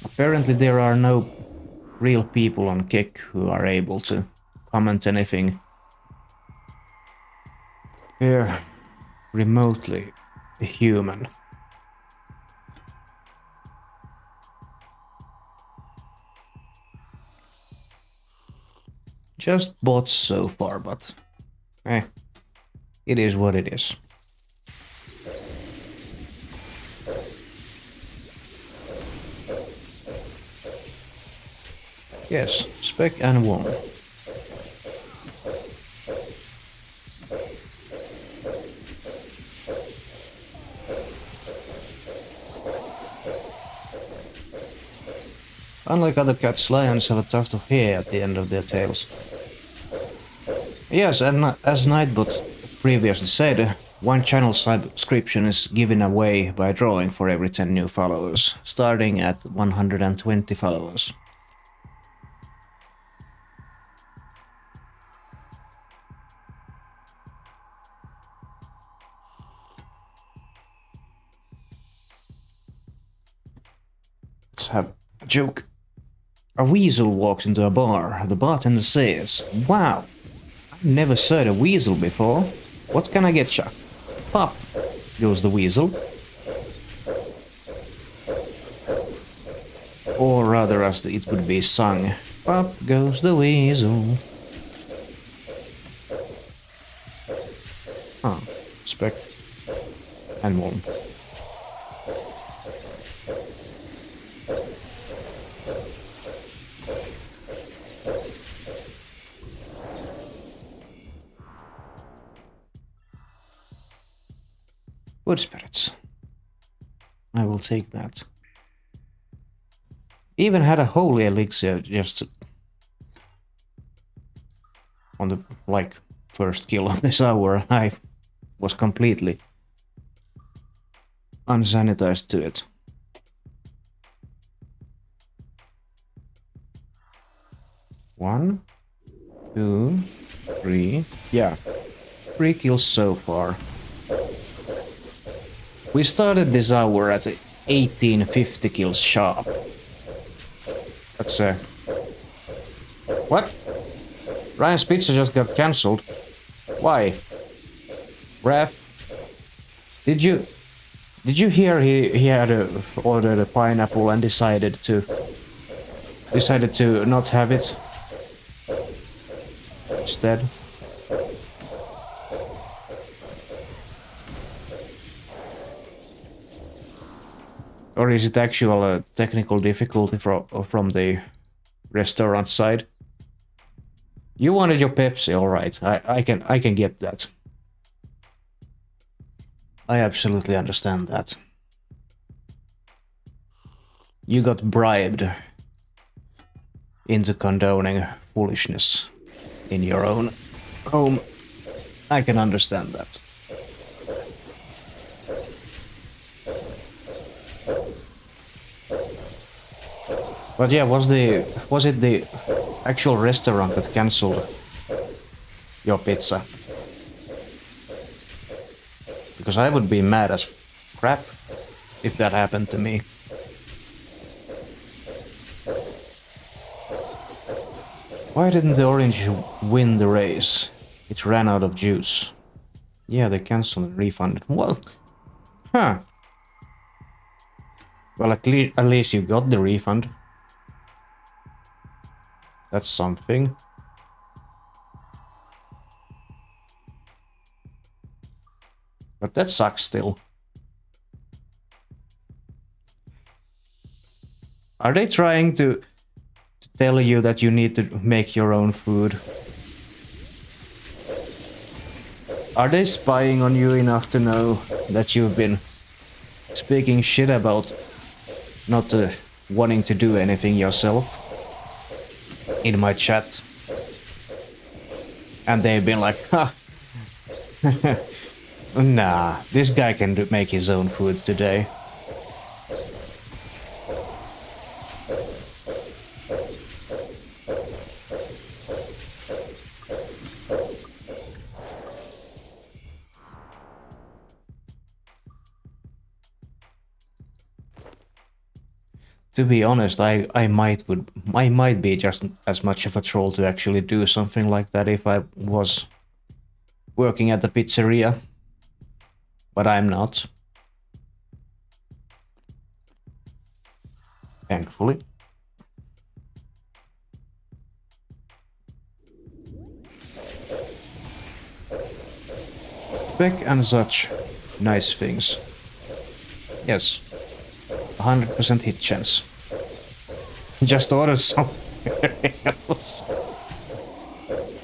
Apparently there are no real people on Kick who are able to comment anything here remotely human. Just bots so far, but it is what it is. Yes, spec and one. Unlike other cats, lions have a tuft of hair at the end of their tails. Yes, and as Nightbot previously said, one channel subscription is given away by drawing for every 10 new followers, starting at 120 followers. Let's have a joke. A weasel walks into a bar. The bartender says, "Wow, I've never served a weasel before. What can I get ya?" "Pop," goes the weasel. Or rather, as it would be sung, "Pop goes the weasel." Ah, spec and one. Wood spirits. I will take that. Even had a holy elixir just on the first kill of this hour. I was completely unsanitized to it. One, two, three. Yeah, 3 kills so far. We started this hour at 1850 kills sharp. That's what? Ryan's pizza just got cancelled. Why? Raf, did you hear he had ordered a pineapple and decided to not have it instead? Or is it actual technical difficulty from the restaurant side? You wanted your Pepsi, all right. I can get that. I absolutely understand that. You got bribed into condoning foolishness in your own home. I can understand that. But yeah, was it the actual restaurant that cancelled your pizza? Because I would be mad as crap if that happened to me. Why didn't the orange win the race? It ran out of juice. Yeah, they cancelled and refunded. Well, huh. Well, at least you got the refund. That's something. But that sucks still. Are they trying to tell you that you need to make your own food? Are they spying on you enough to know that you've been speaking shit about not wanting to do anything yourself in my chat? And they've been like, ha, nah, this guy can make his own food today. To be honest, I might be just as much of a troll to actually do something like that if I was working at the pizzeria, but I'm not. Thankfully. Spec and such nice things. Yes. 100% hit chance. Just order some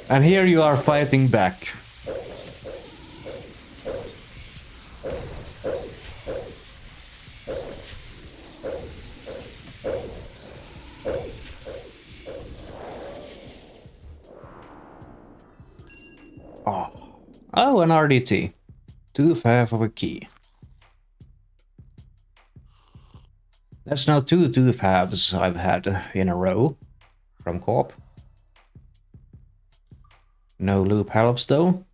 And here you are fighting back. Oh, an RDT. 2/5 of a key. That's now 2 2/5s I've had in a row from Corp. No loop halves though.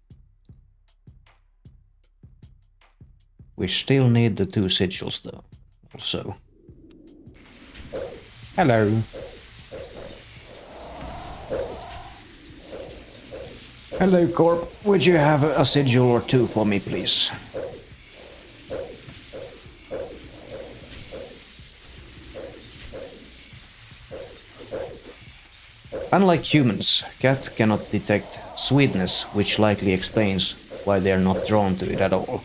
We still need the 2 sigils though, also. Hello. Hello, Corp. Would you have a sigil or 2 for me, please? Unlike humans, cats cannot detect sweetness, which likely explains why they are not drawn to it at all.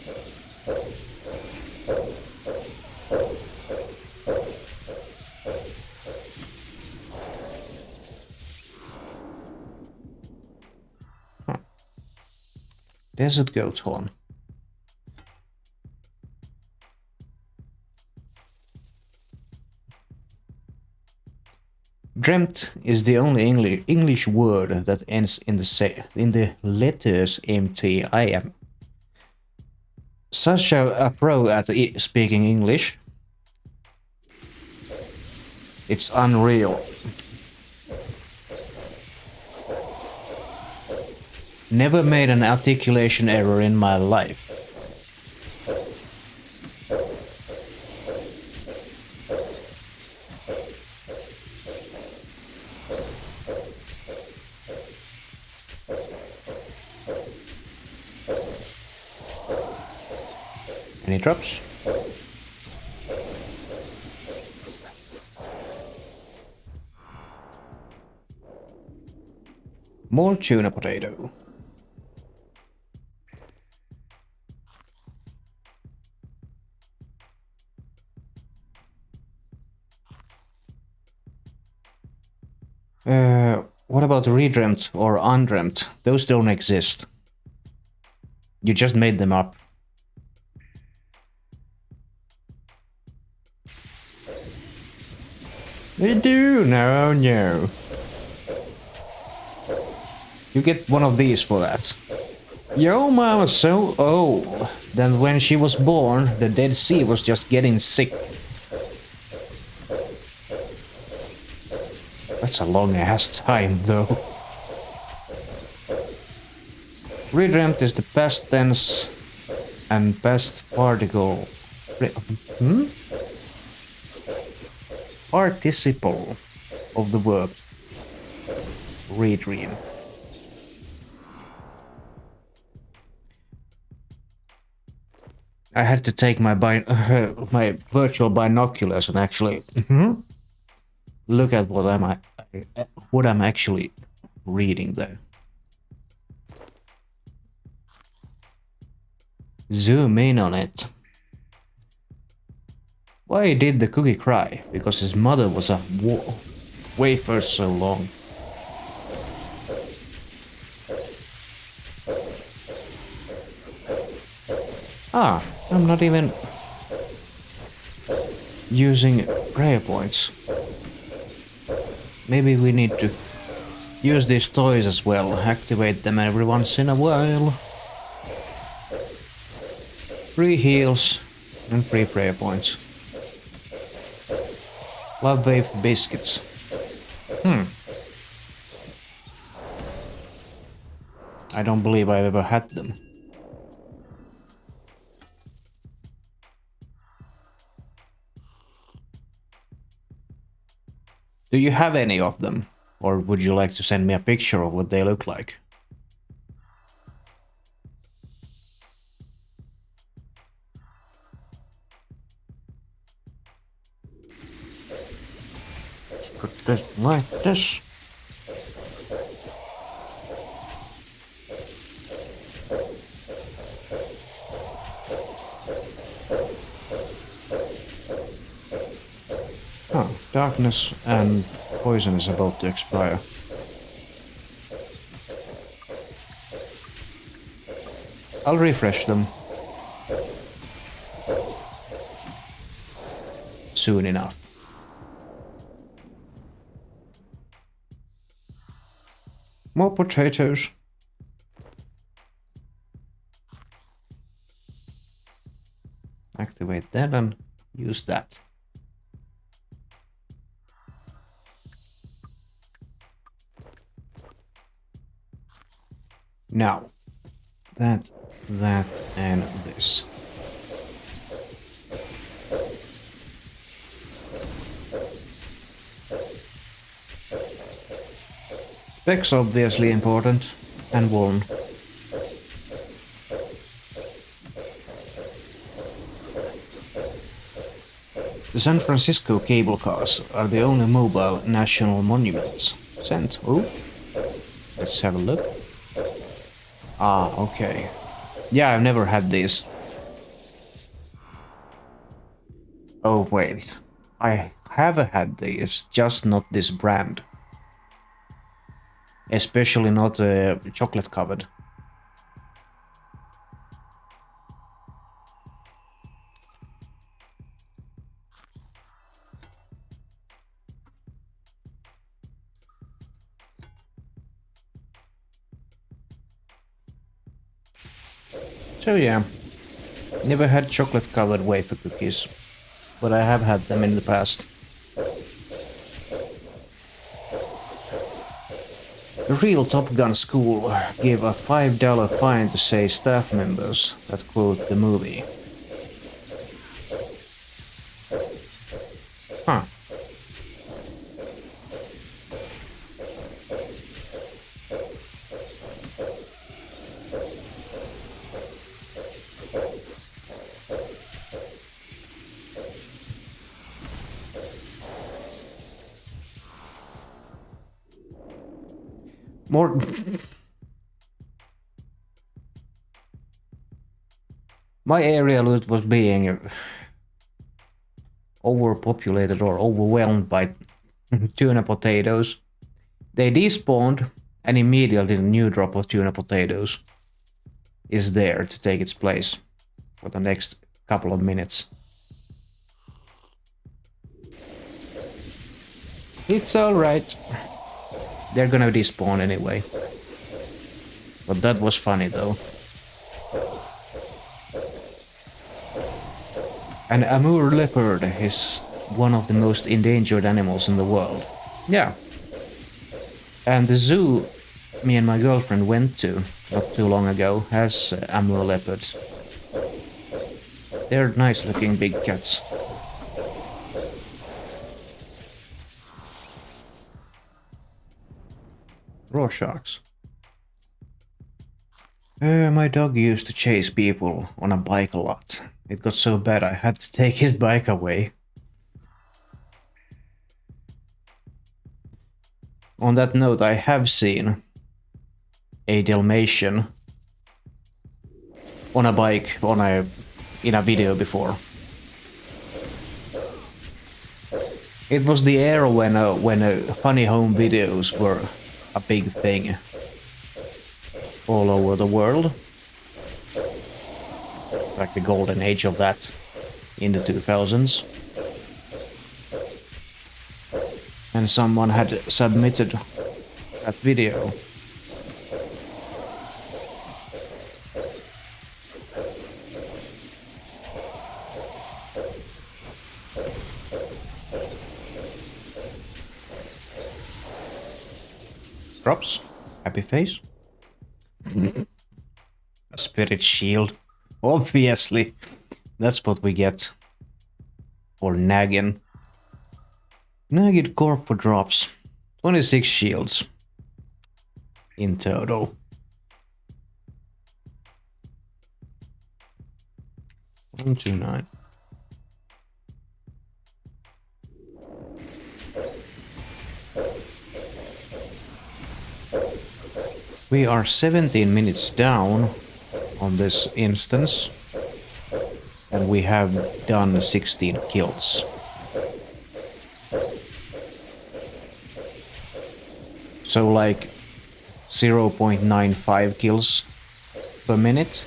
Huh. Desert goat horn. Dreamt is the only English word that ends in the letters MT. I am such a pro at speaking English. It's unreal. Never made an articulation error in my life. Any drops? More tuna potato. What about redreamt or undreamt? Those don't exist. You just made them up. They do? No, no. You get one of these for that. Yo, mom was so old that when she was born, the Dead Sea was just getting sick. That's a long ass time, though. Redreamt is the past tense and past particle. Participle of the verb redream. I had to take my my virtual binoculars and actually look at what I'm actually reading there. Zoom in on it. Why did the cookie cry? Because his mother was a wafer so long. Ah, I'm not even using prayer points. Maybe we need to use these toys as well, activate them every once in a while. Free heals and free prayer points. Love wave biscuits. I don't believe I've ever had them. Do you have any of them? Or would you like to send me a picture of what they look like? Let's put this like this. Oh, darkness and poison is about to expire. I'll refresh them soon enough. More potatoes. Activate that and use that. Now, that, and this. Specs obviously important, and one. The San Francisco cable cars are the only mobile national monuments. Sent. Oh, let's have a look. Ah, okay. Yeah, I've never had these. Oh, wait. I have had these, just not this brand. Especially not chocolate covered. So yeah, never had chocolate covered wafer cookies, but I have had them in the past. The real Top Gun school gave a $5 fine to say staff members that quote the movie. Huh. More... My area was being overpopulated or overwhelmed by tuna potatoes. They despawned, and immediately a new drop of tuna potatoes is there to take its place for the next couple of minutes. It's alright. They're gonna despawn anyway. But that was funny though. An Amur leopard is one of the most endangered animals in the world. Yeah. And the zoo me and my girlfriend went to not too long ago has Amur leopards. They're nice looking big cats. Raw sharks. My dog used to chase people on a bike a lot. It got so bad I had to take his bike away. On that note, I have seen a Dalmatian on a bike in a video before. It was the era when funny home videos were a big thing all over the world. Like the golden age of that in the 2000s. And someone had submitted that video. Drops. Happy face. A spirit shield. Obviously. That's what we get for nagging. Nagged Corp for drops. 26 shields. In total. One, two, 9. We are 17 minutes down on this instance, and we have done 16 kills. So like 0.95 kills per minute.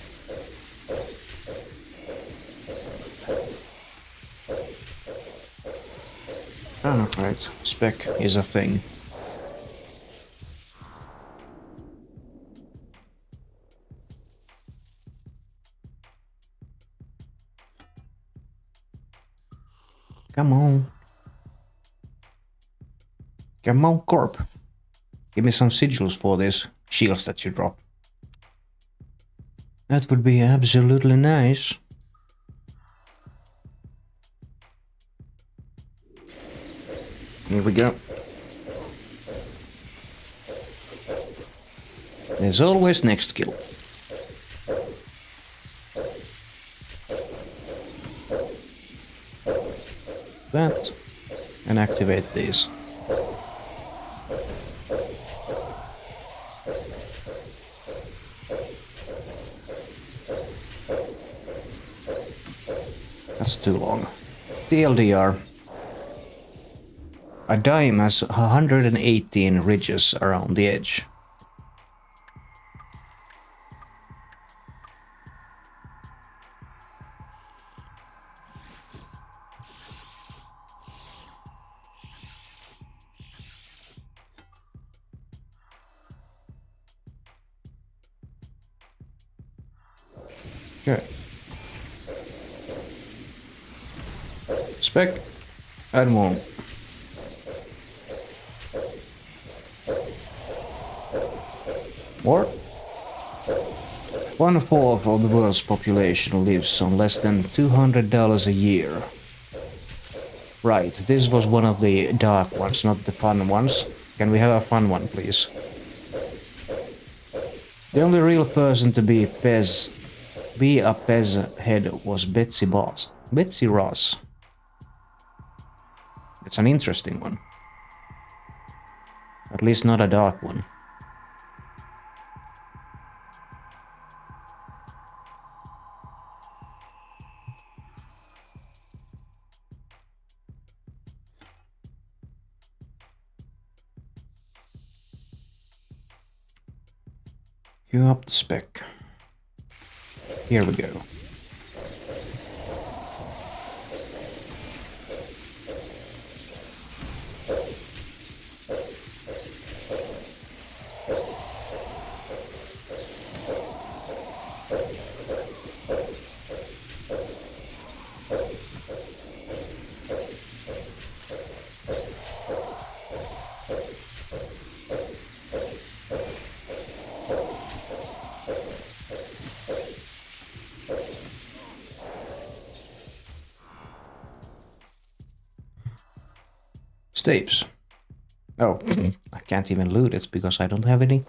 Alright, spec is a thing. Come on. Come on, Corp. Give me some sigils for these shields that you drop. That would be absolutely nice. Here we go. There's always next kill. That and activate these. That's too long. TLDR. A dime has 118 ridges around the edge. Okay. Spec and more. More? 1/4 of the world's population lives on less than $200 a year. Right, this was one of the dark ones, not the fun ones. Can we have a fun one, please? The only real person to be a Pez head was Betsy Ross. It's an interesting one. At least not a dark one. Queue up the spec. Here we go. Staves. Oh, I can't even loot it because I don't have any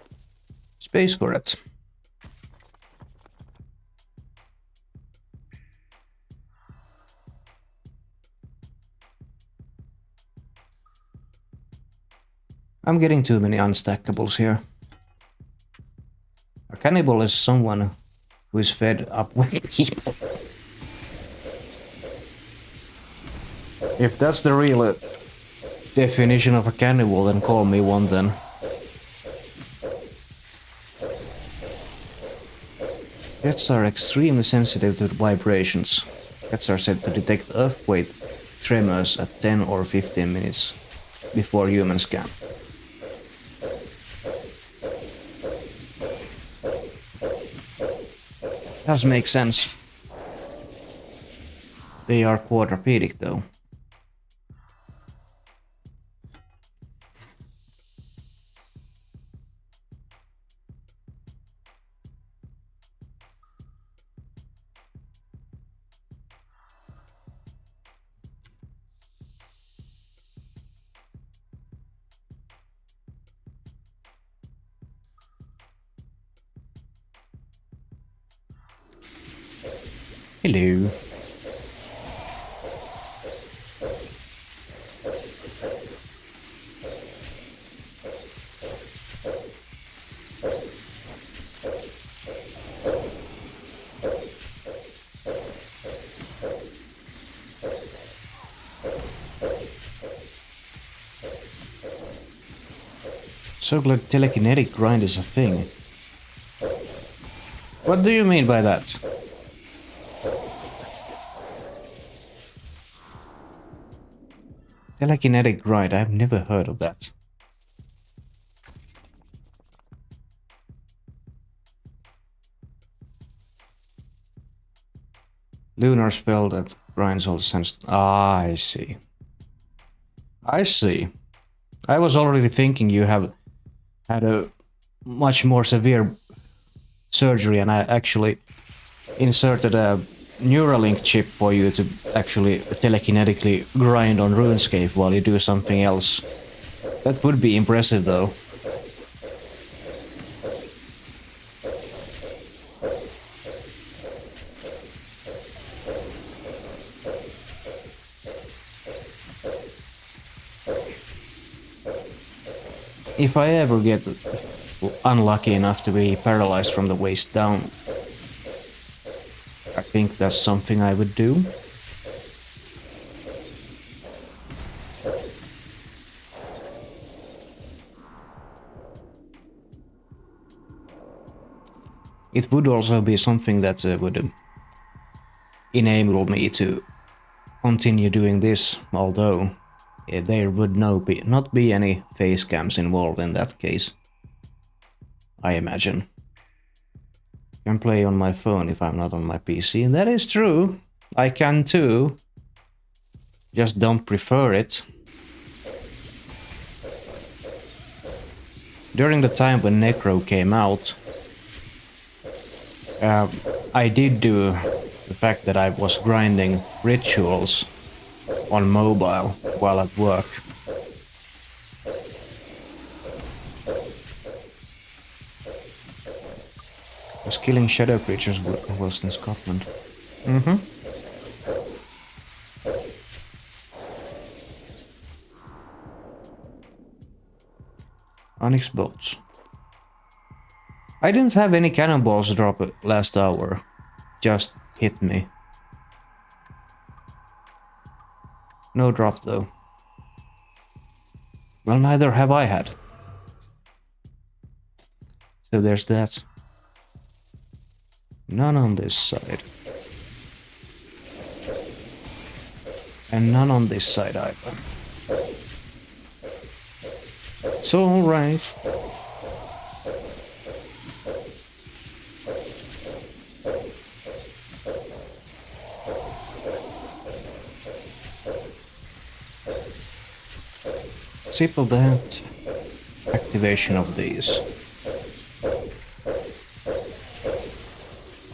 space for it. I'm getting too many unstackables here. A cannibal is someone who is fed up with people. If that's the real definition of a cannibal, then call me one then. Cats are extremely sensitive to vibrations. Cats are said to detect earthquake tremors at 10 or 15 minutes before humans can. Does make sense. They are quadrupedic though. Hello. So glad telekinetic grind is a thing. What do you mean by that? Telekinetic grind, I've never heard of that. Lunar spell that grinds all the sense. Ah, I see. I see. I was already thinking you have had a much more severe surgery and I actually inserted a Neuralink chip for you to actually telekinetically grind on RuneScape while you do something else. That would be impressive though. If I ever get unlucky enough to be paralyzed from the waist down, I think that's something I would do. It would also be something that would enable me to continue doing this, although there would not be any face cams involved in that case, I imagine. I can play on my phone if I'm not on my PC, and that is true. I can too. Just don't prefer it. During the time when Necro came out, I did do the fact that I was grinding rituals on mobile while at work. Was killing shadow creatures whilst in Scotland. Onyx bolts. I didn't have any cannonballs drop last hour. Just hit me. No drop though. Well, neither have I had. So there's that. None on this side. And none on this side either. It's alright. Simple that. Activation of these.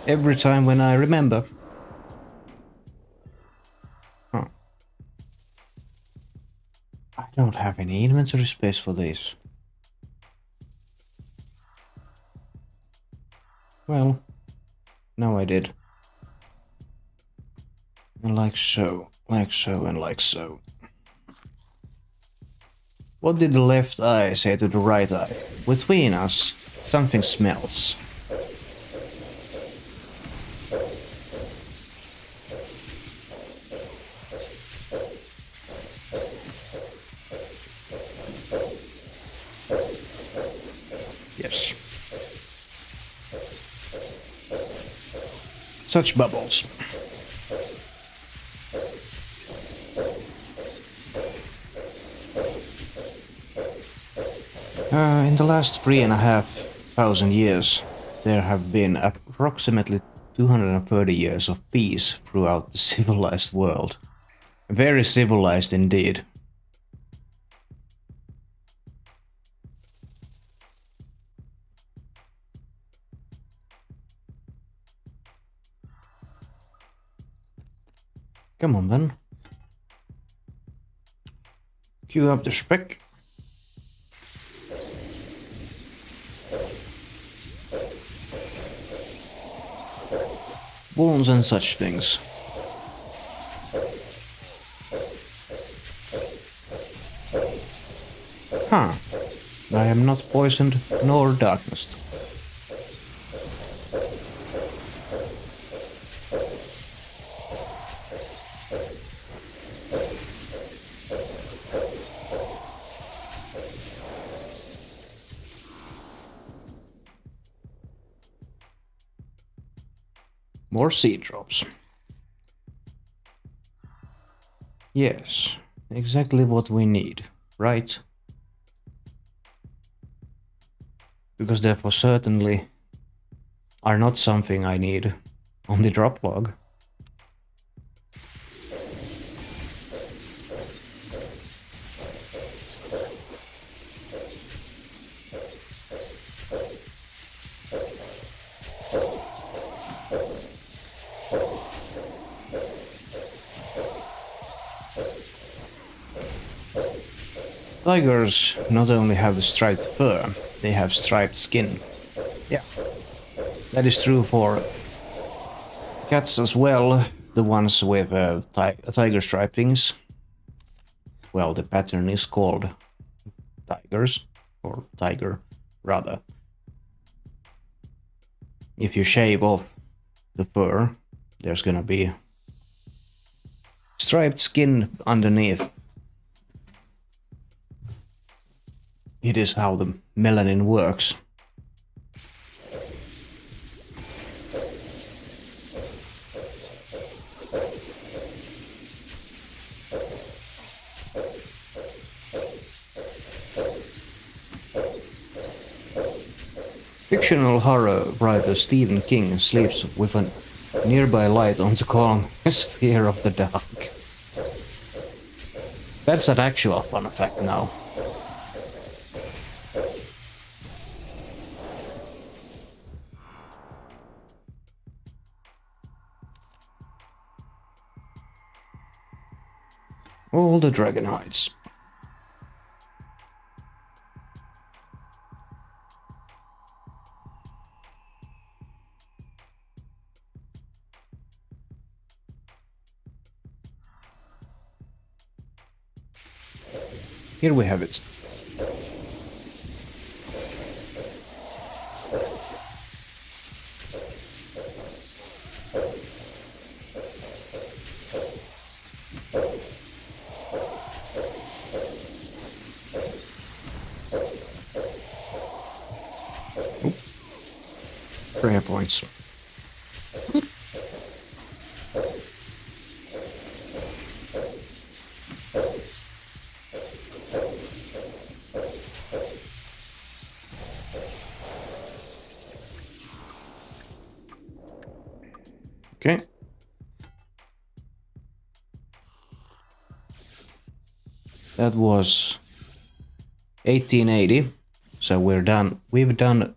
Every time when I remember. Huh. I don't have any inventory space for this. Well, now I did. And like so, and like so. What did the left eye say to the right eye? Between us, something smells. Yes. Such bubbles. In the last 3,500 years, there have been approximately 230 years of peace throughout the civilized world. Very civilized indeed. Come on then. Queue up the spec. Wounds and such things. Huh. I am not poisoned nor darknessed. More seed drops. Yes, exactly what we need, right? Because that for certainly are not something I need on the drop log. Tigers not only have striped fur, they have striped skin. Yeah, that is true for cats as well, the ones with tiger stripings. Well, the pattern is called tigers, or tiger, rather. If you shave off the fur, there's gonna be striped skin underneath. It is how the melanin works. Fictional horror writer Stephen King sleeps with a nearby light on to calm his fear of the dark. That's an actual fun fact now. All the dragon hides. Here we have it. Prayer points. Okay. That was 1880. So we're done. We've done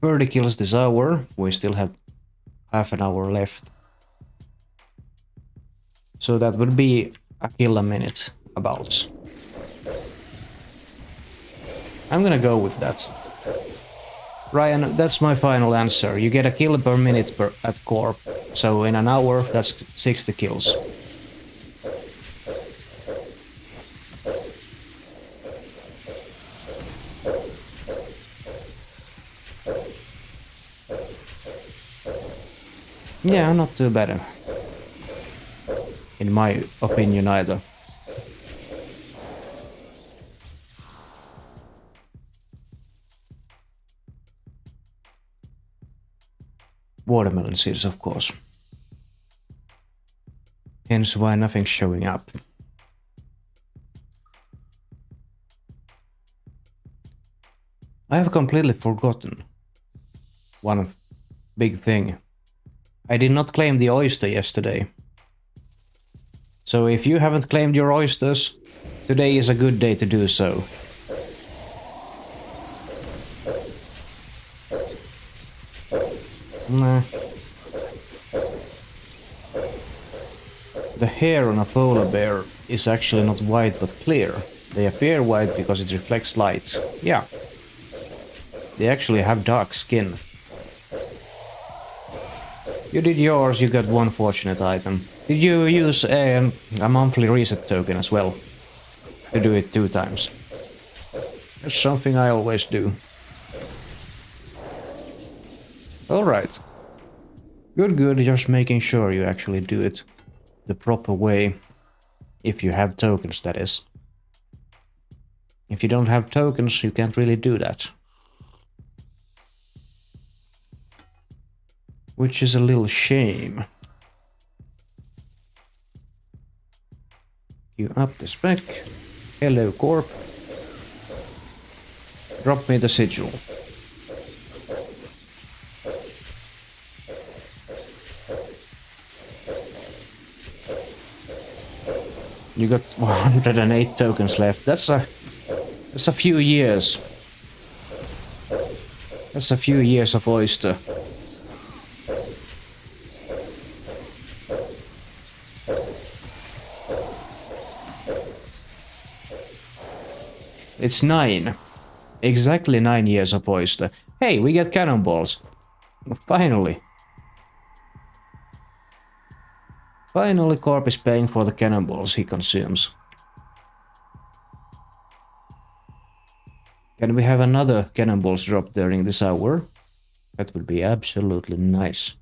30 kills this hour. We still have half an hour left. So that would be a kill a minute, about. I'm gonna go with that. Ryan, that's my final answer. You get a kill per minute at Corp. So in an hour, that's 60 kills. Yeah, not too bad. In my opinion either. Watermelon seeds, of course. Hence why nothing's showing up. I have completely forgotten one big thing. I did not claim the oyster yesterday. So if you haven't claimed your oysters, today is a good day to do so. Nah. The hair on a polar bear is actually not white but clear. They appear white because it reflects light. Yeah. They actually have dark skin. You did yours, you got one fortunate item. Did you use a monthly reset token as well? To do it 2 times. That's something I always do. Alright. Good, just making sure you actually do it the proper way. If you have tokens, that is. If you don't have tokens, you can't really do that. which is a little shame. You up the spec. Hello, Corp. Drop me the sigil. You got 108 tokens left. That's a few years. That's a few years of oyster. It's 9. Exactly 9 years of oyster. Hey, we get cannonballs. Finally. Finally, Corp is paying for the cannonballs he consumes. Can we have another cannonballs drop during this hour? That would be absolutely nice.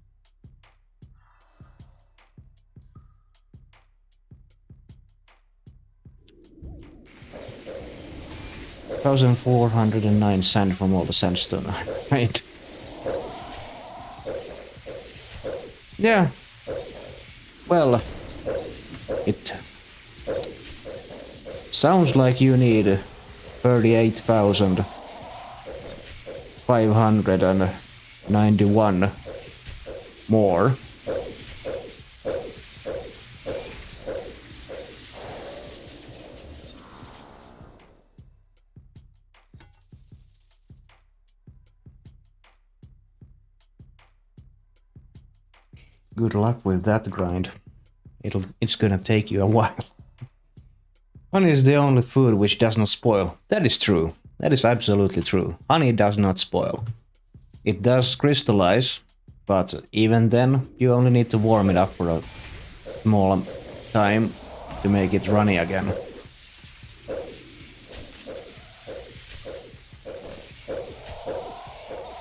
$1,409 sand from all the sandstone I made. Yeah. Well, it sounds like you need 38,591 more. Good luck with that grind. It's gonna take you a while. Honey is the only food which does not spoil. That is true. That is absolutely true. Honey does not spoil. It does crystallize, but even then, you only need to warm it up for a small time to make it runny again.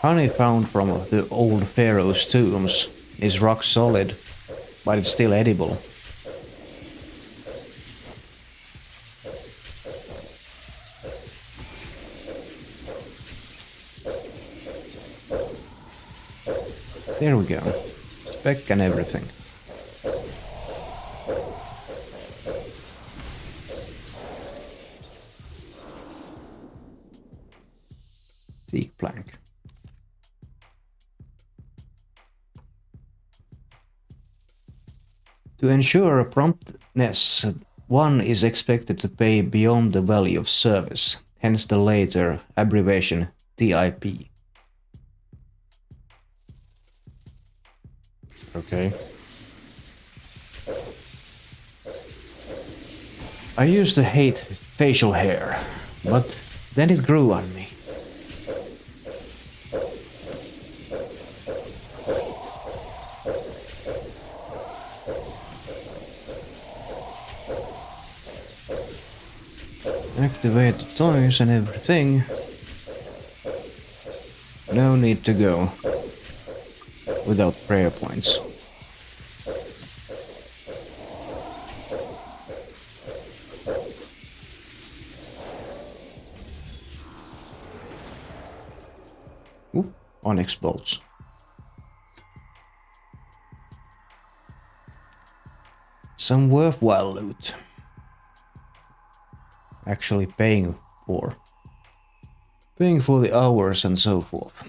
Honey found from the old pharaoh's tombs is rock solid, but it's still edible. There we go. Spec and everything. Teak plank. To ensure promptness, one is expected to pay beyond the value of service, hence the later abbreviation TIP. Okay. I used to hate facial hair, but then it grew on me. Activate the toys and everything. No need to go without prayer points. Ooh, onyx bolts. Some worthwhile loot. Actually paying for the hours and so forth.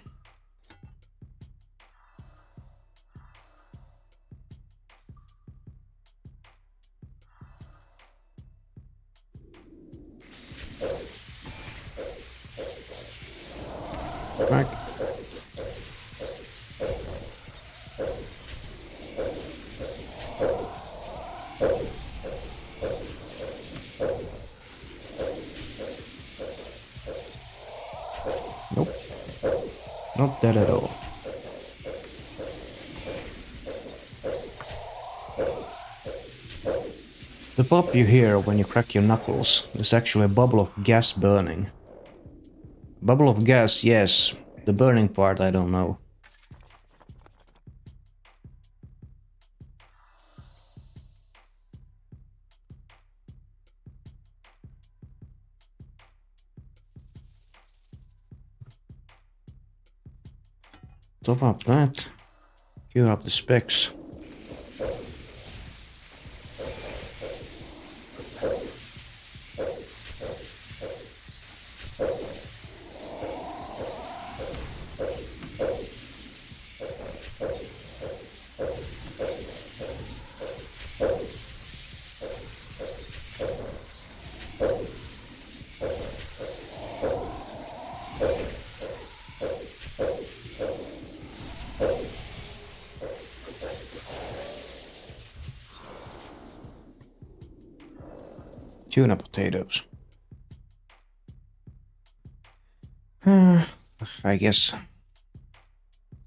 Back. Nope. Not that at all. The pop you hear when you crack your knuckles is actually a bubble of gas burning. Bubble of gas, yes. The burning part, I don't know. Top up that. Queue up the specs. Tuna potatoes. I guess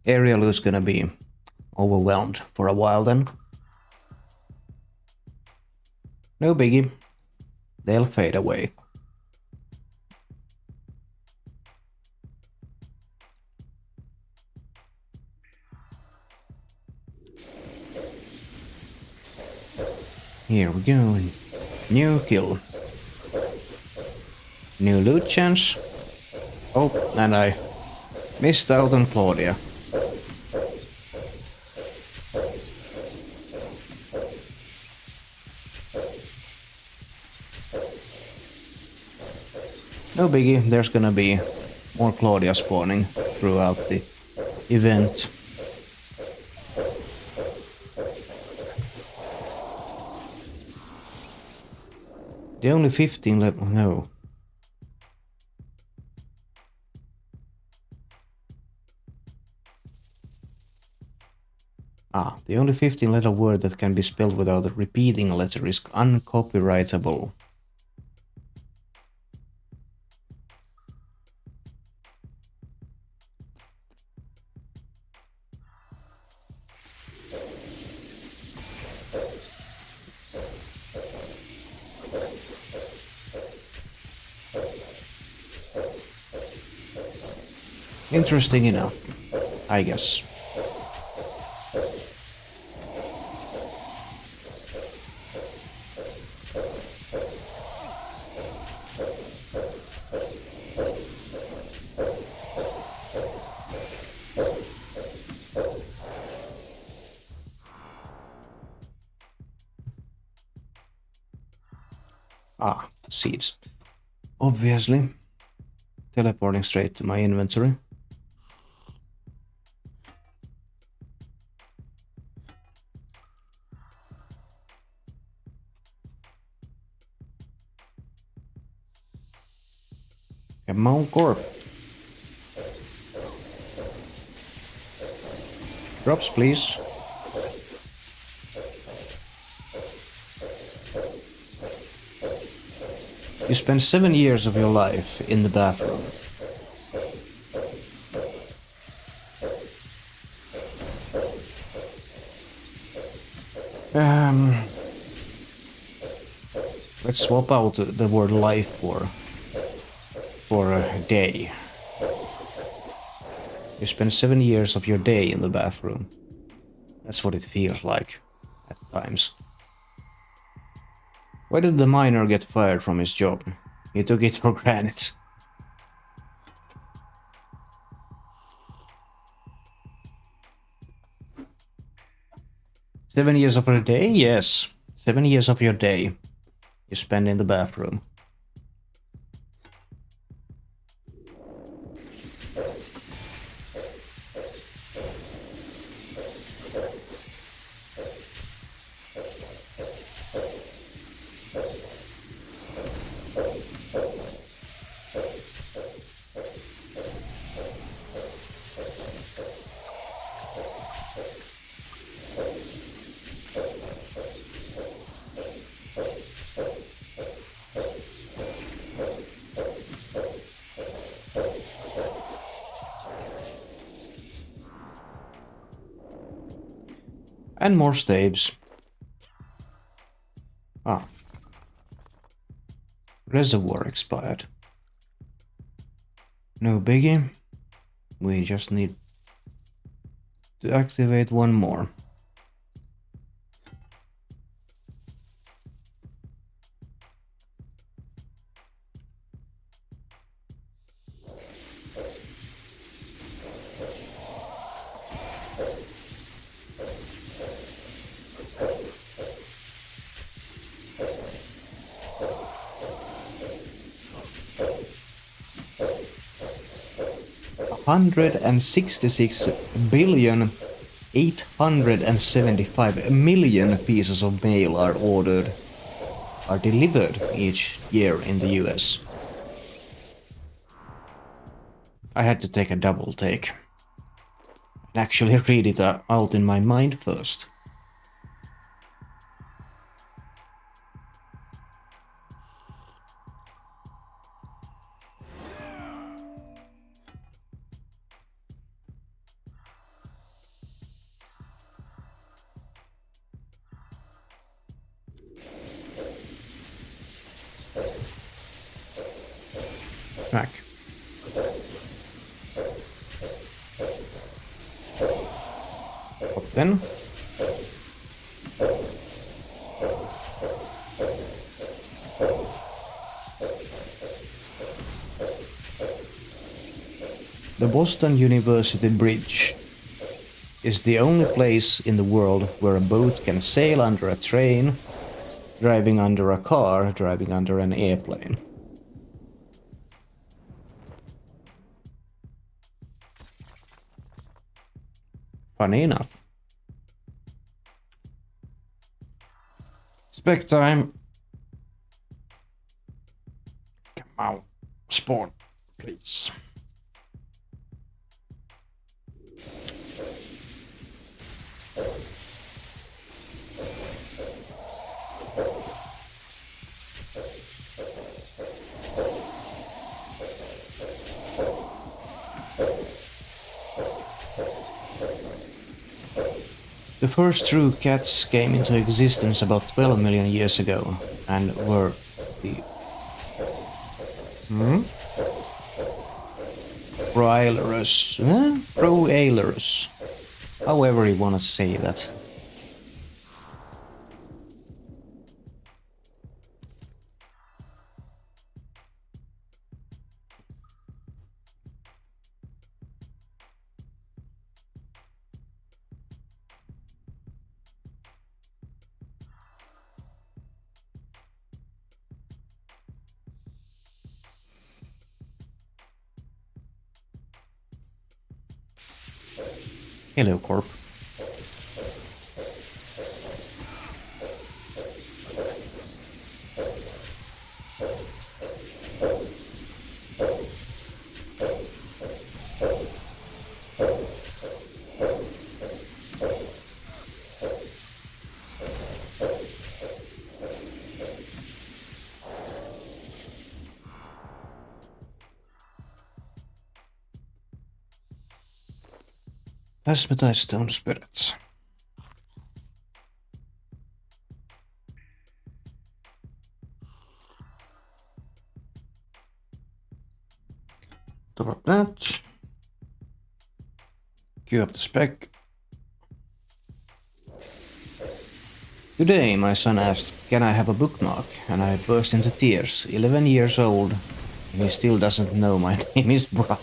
Ariel is gonna be overwhelmed for a while then. No biggie. They'll fade away. Here we go. New kill. New loot chance. Oh, and I missed out on Claudia. No biggie, there's gonna be more Claudia spawning throughout the event. The only 15 level, no. The only 15 letter word that can be spelled without repeating a letter is uncopyrightable. Interesting enough, I guess. Seeds. Obviously. Teleporting straight to my inventory. Come on, Corp. Drops, please. You spend 7 years of your life in the bathroom. Let's swap out the word life for a day. You spend 7 years of your day in the bathroom. That's what it feels like at times. Why did the miner get fired from his job? He took it for granted. "7 years of your day?" Yes. 7 years of your day you spend in the bathroom. And more staves. Reservoir expired. No biggie. We just need to activate one more. 166 billion 875 million pieces of mail are delivered each year in the US. I had to take a double take and actually read it out in my mind first. Smack. What then? The Boston University Bridge is the only place in the world where a boat can sail under a train, driving under a car, driving under an airplane. Funny enough. Spec time. Come on, spawn, please. The first true cats came into existence about 12 million years ago and were the Broilers, however you want to say that. Hello, Corp. Plasmatite stone spirits. Drop that. Queue up the spec. Today my son asked, "Can I have a bookmark?" And I burst into tears. 11 years old, and he still doesn't know my name is Bra.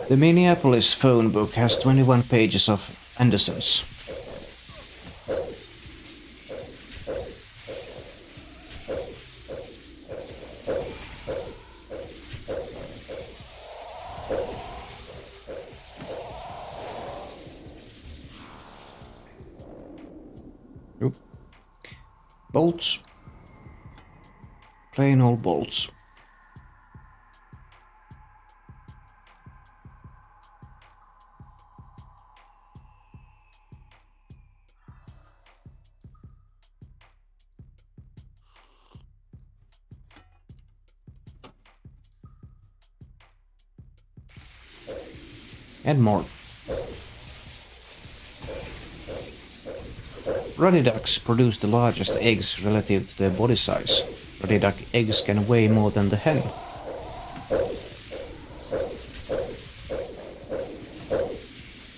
The Minneapolis phone book has 21 pages of Anderson's. Oop. Bolts. Plain old bolts. And more. Ruddy ducks produce the largest eggs relative to their body size. Ruddy duck eggs can weigh more than the hen.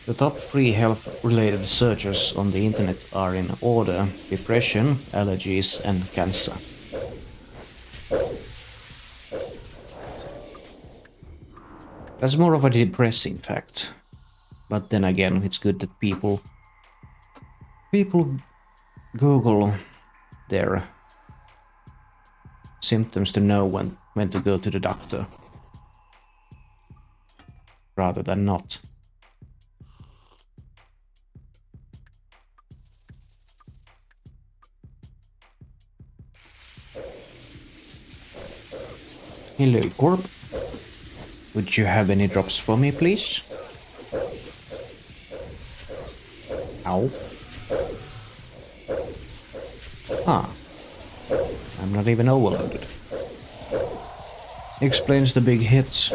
The top 3 health-related searches on the internet are in order: depression, allergies, and cancer. That's more of a depressing fact. But then again, it's good that people Google their symptoms to know when to go to the doctor. Rather than not. Hello, Corp. Would you have any drops for me, please? Ow. Ah. I'm not even overloaded. Explains the big hits.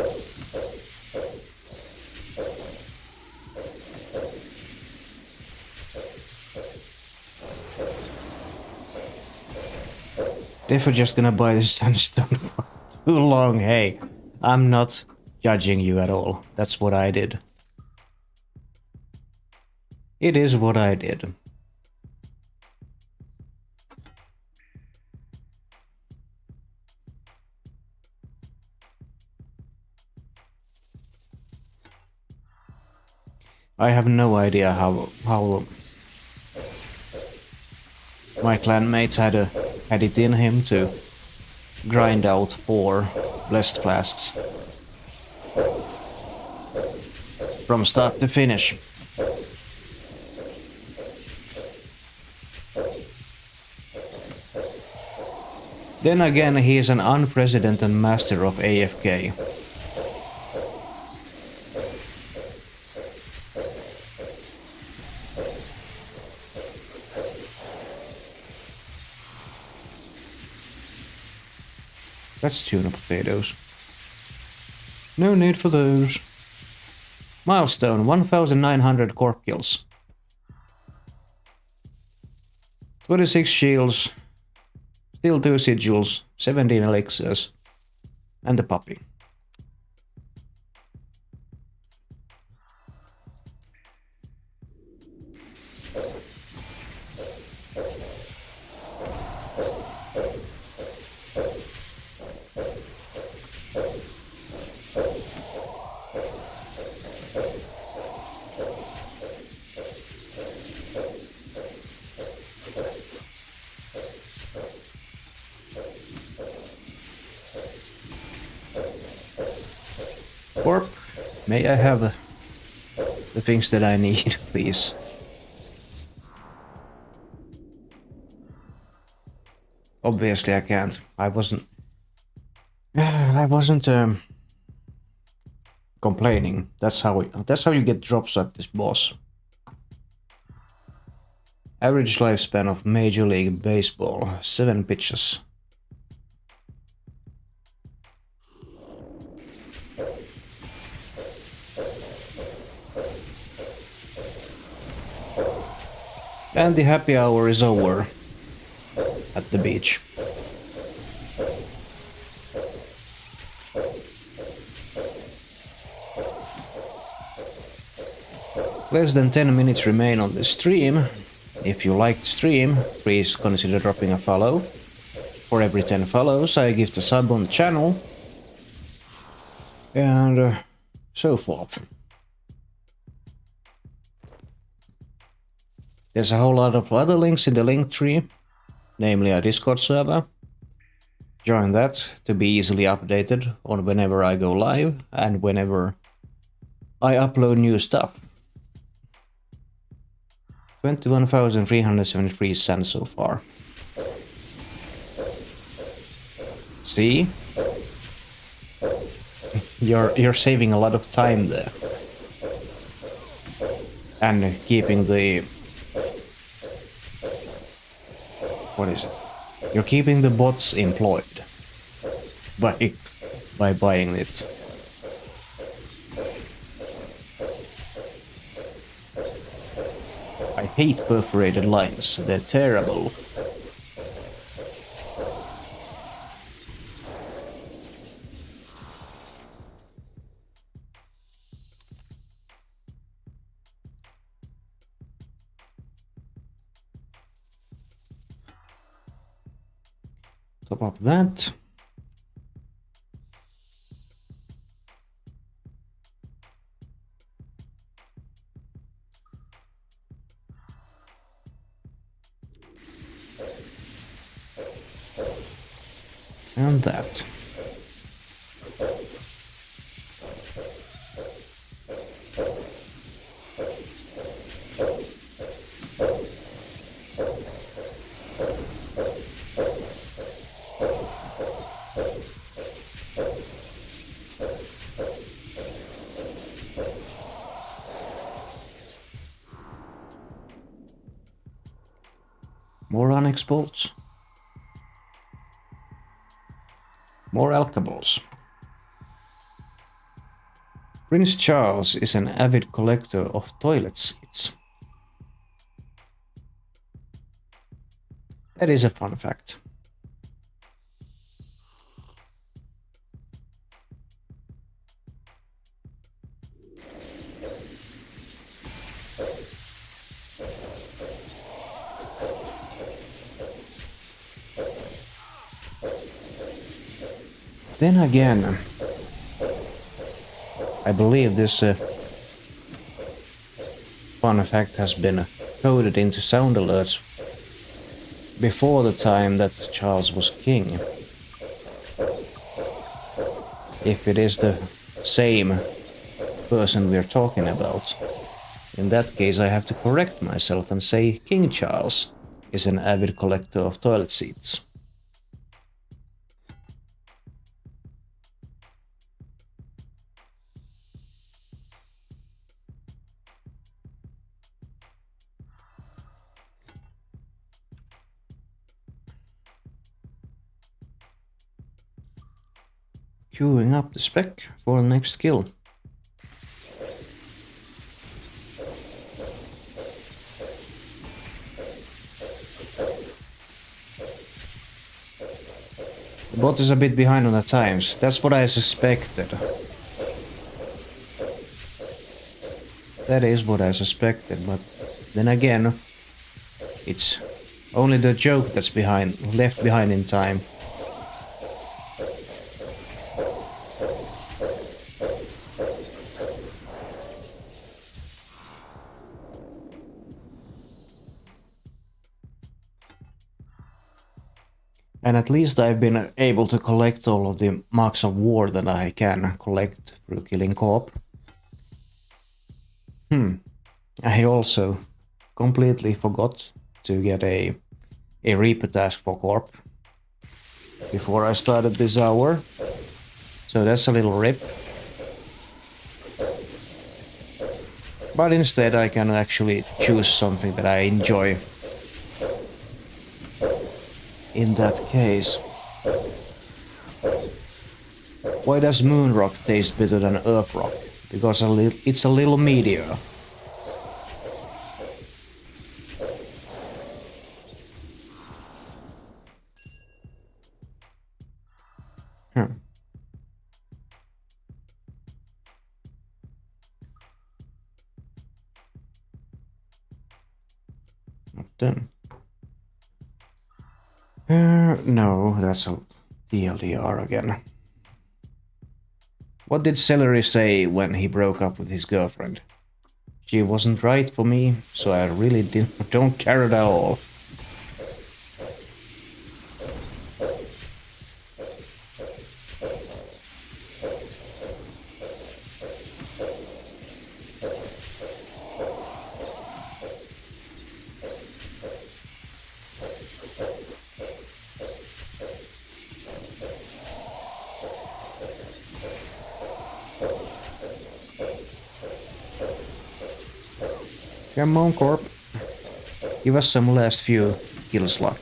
If we're just gonna buy this sandstone for too long, hey, I'm not judging you at all. That's what I did. It is what I did. I have no idea how my clanmates had it in him to grind out 4 blessed flasks from start to finish. Then again, he is an unprecedented master of AFK. That's tuna potatoes. No need for those. Milestone, 1900 corp kills. 26 shields. Still 2 sigils, 17 elixirs. And the puppy. Corp, may I have the things that I need, please? Obviously I can't. I wasn't complaining. That's how you get drops at this boss. Average lifespan of Major League Baseball, 7 pitches. And the happy hour is over at the beach. Less than 10 minutes remain on the stream. If you like the stream, please consider dropping a follow. For every 10 follows, I give the sub on the channel. And so forth. There's a whole lot of other links in the link tree, namely a Discord server. Join that to be easily updated on whenever I go live and whenever I upload new stuff. 21,373 cents so far. See? You're saving a lot of time there. And keeping the... What is it? You're keeping the bots employed by buying it. I hate perforated lines, they're terrible. Top up that. And that. More onyx bolts. More alchables. Prince Charles is an avid collector of toilet seats. That is a fun fact. Then again, I believe this fun fact has been coded into sound alerts before the time that Charles was king. If it is the same person we're talking about, in that case I have to correct myself and say King Charles is an avid collector of toilet seats. Queuing up the spec for the next kill. The bot is a bit behind on the times. That's what I suspected. That is what I suspected, but then again, it's only the joke that's left behind in time. And at least I've been able to collect all of the marks of war that I can collect through killing Corp. I also completely forgot to get a Reaper task for Corp before I started this hour. So that's a little rip. But instead I can actually choose something that I enjoy. In that case. Why does moon rock taste better than earth rock? Because it's a little meteor. Not done. No, that's a TLDR again. What did Celery say when he broke up with his girlfriend? She wasn't right for me, so I really don't care at all. Come on, Corp. Give us some last few kills luck.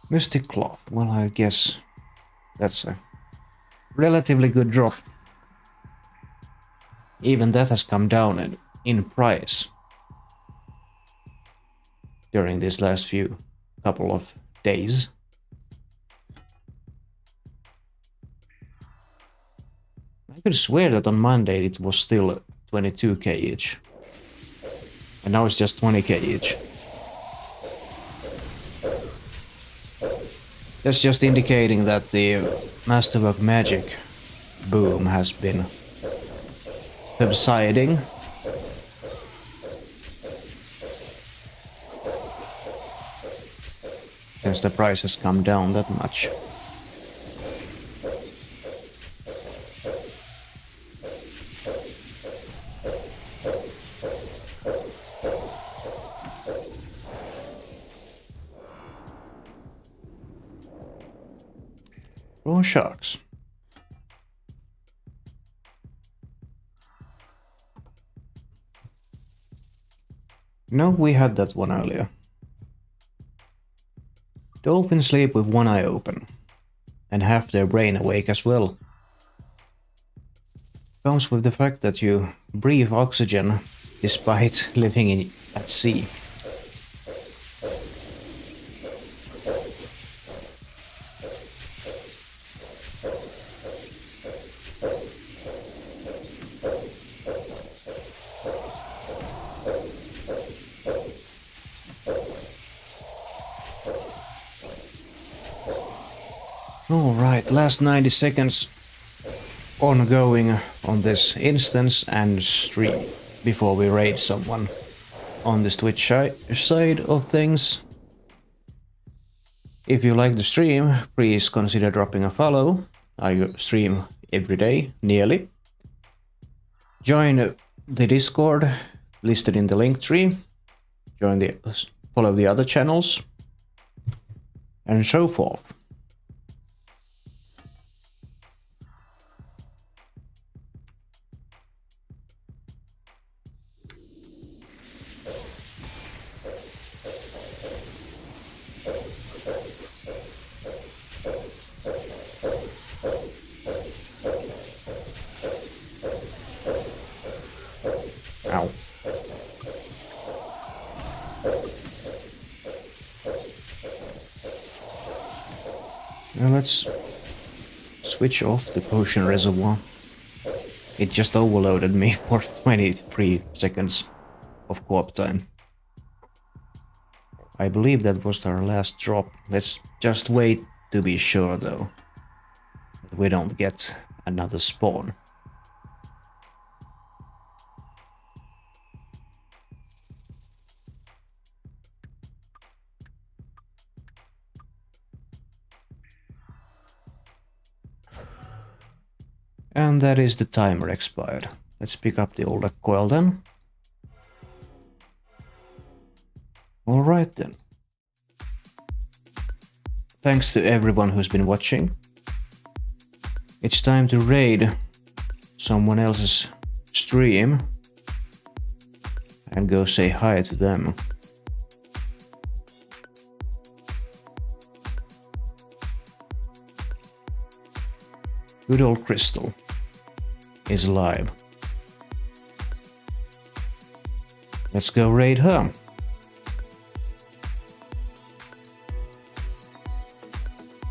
Mystic Cloth. Well, I guess that's a relatively good drop. Even that has come down in price during these last couple of days. I could swear that on Monday it was still 22k each. And now it's just 20k each. That's just indicating that the Masterwork Magic boom has been subsiding. since the price has come down that much. Raw sharks. No, we had that one earlier. Dolphins sleep with one eye open, and half their brain awake as well. Comes with the fact that you breathe oxygen despite living at sea. Alright, last 90 seconds ongoing on this instance and stream before we raid someone on this Twitch side of things. If you like the stream, please consider dropping a follow. I stream every day, nearly. Join the Discord listed in the link tree. Follow the other channels, and so forth. Ow. Now let's switch off the potion reservoir. It just overloaded me for 23 seconds of co-op time. I believe that was our last drop. Let's just wait to be sure though, that we don't get another spawn. And that is the timer expired. Let's pick up the old coil then. Alright then. Thanks to everyone who's been watching. It's time to raid someone else's stream and go say hi to them. Good old Crystal is live. Let's go raid her.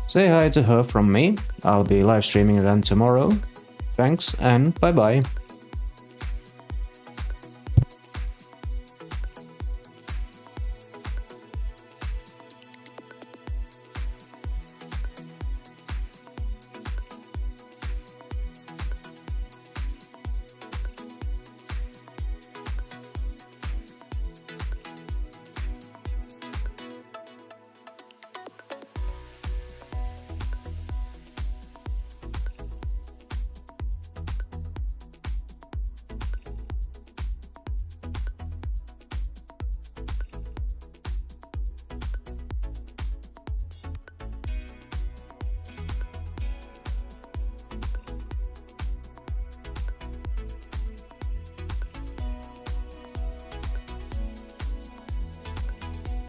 Say hi to her from me. I'll be live streaming then tomorrow. Thanks and bye bye.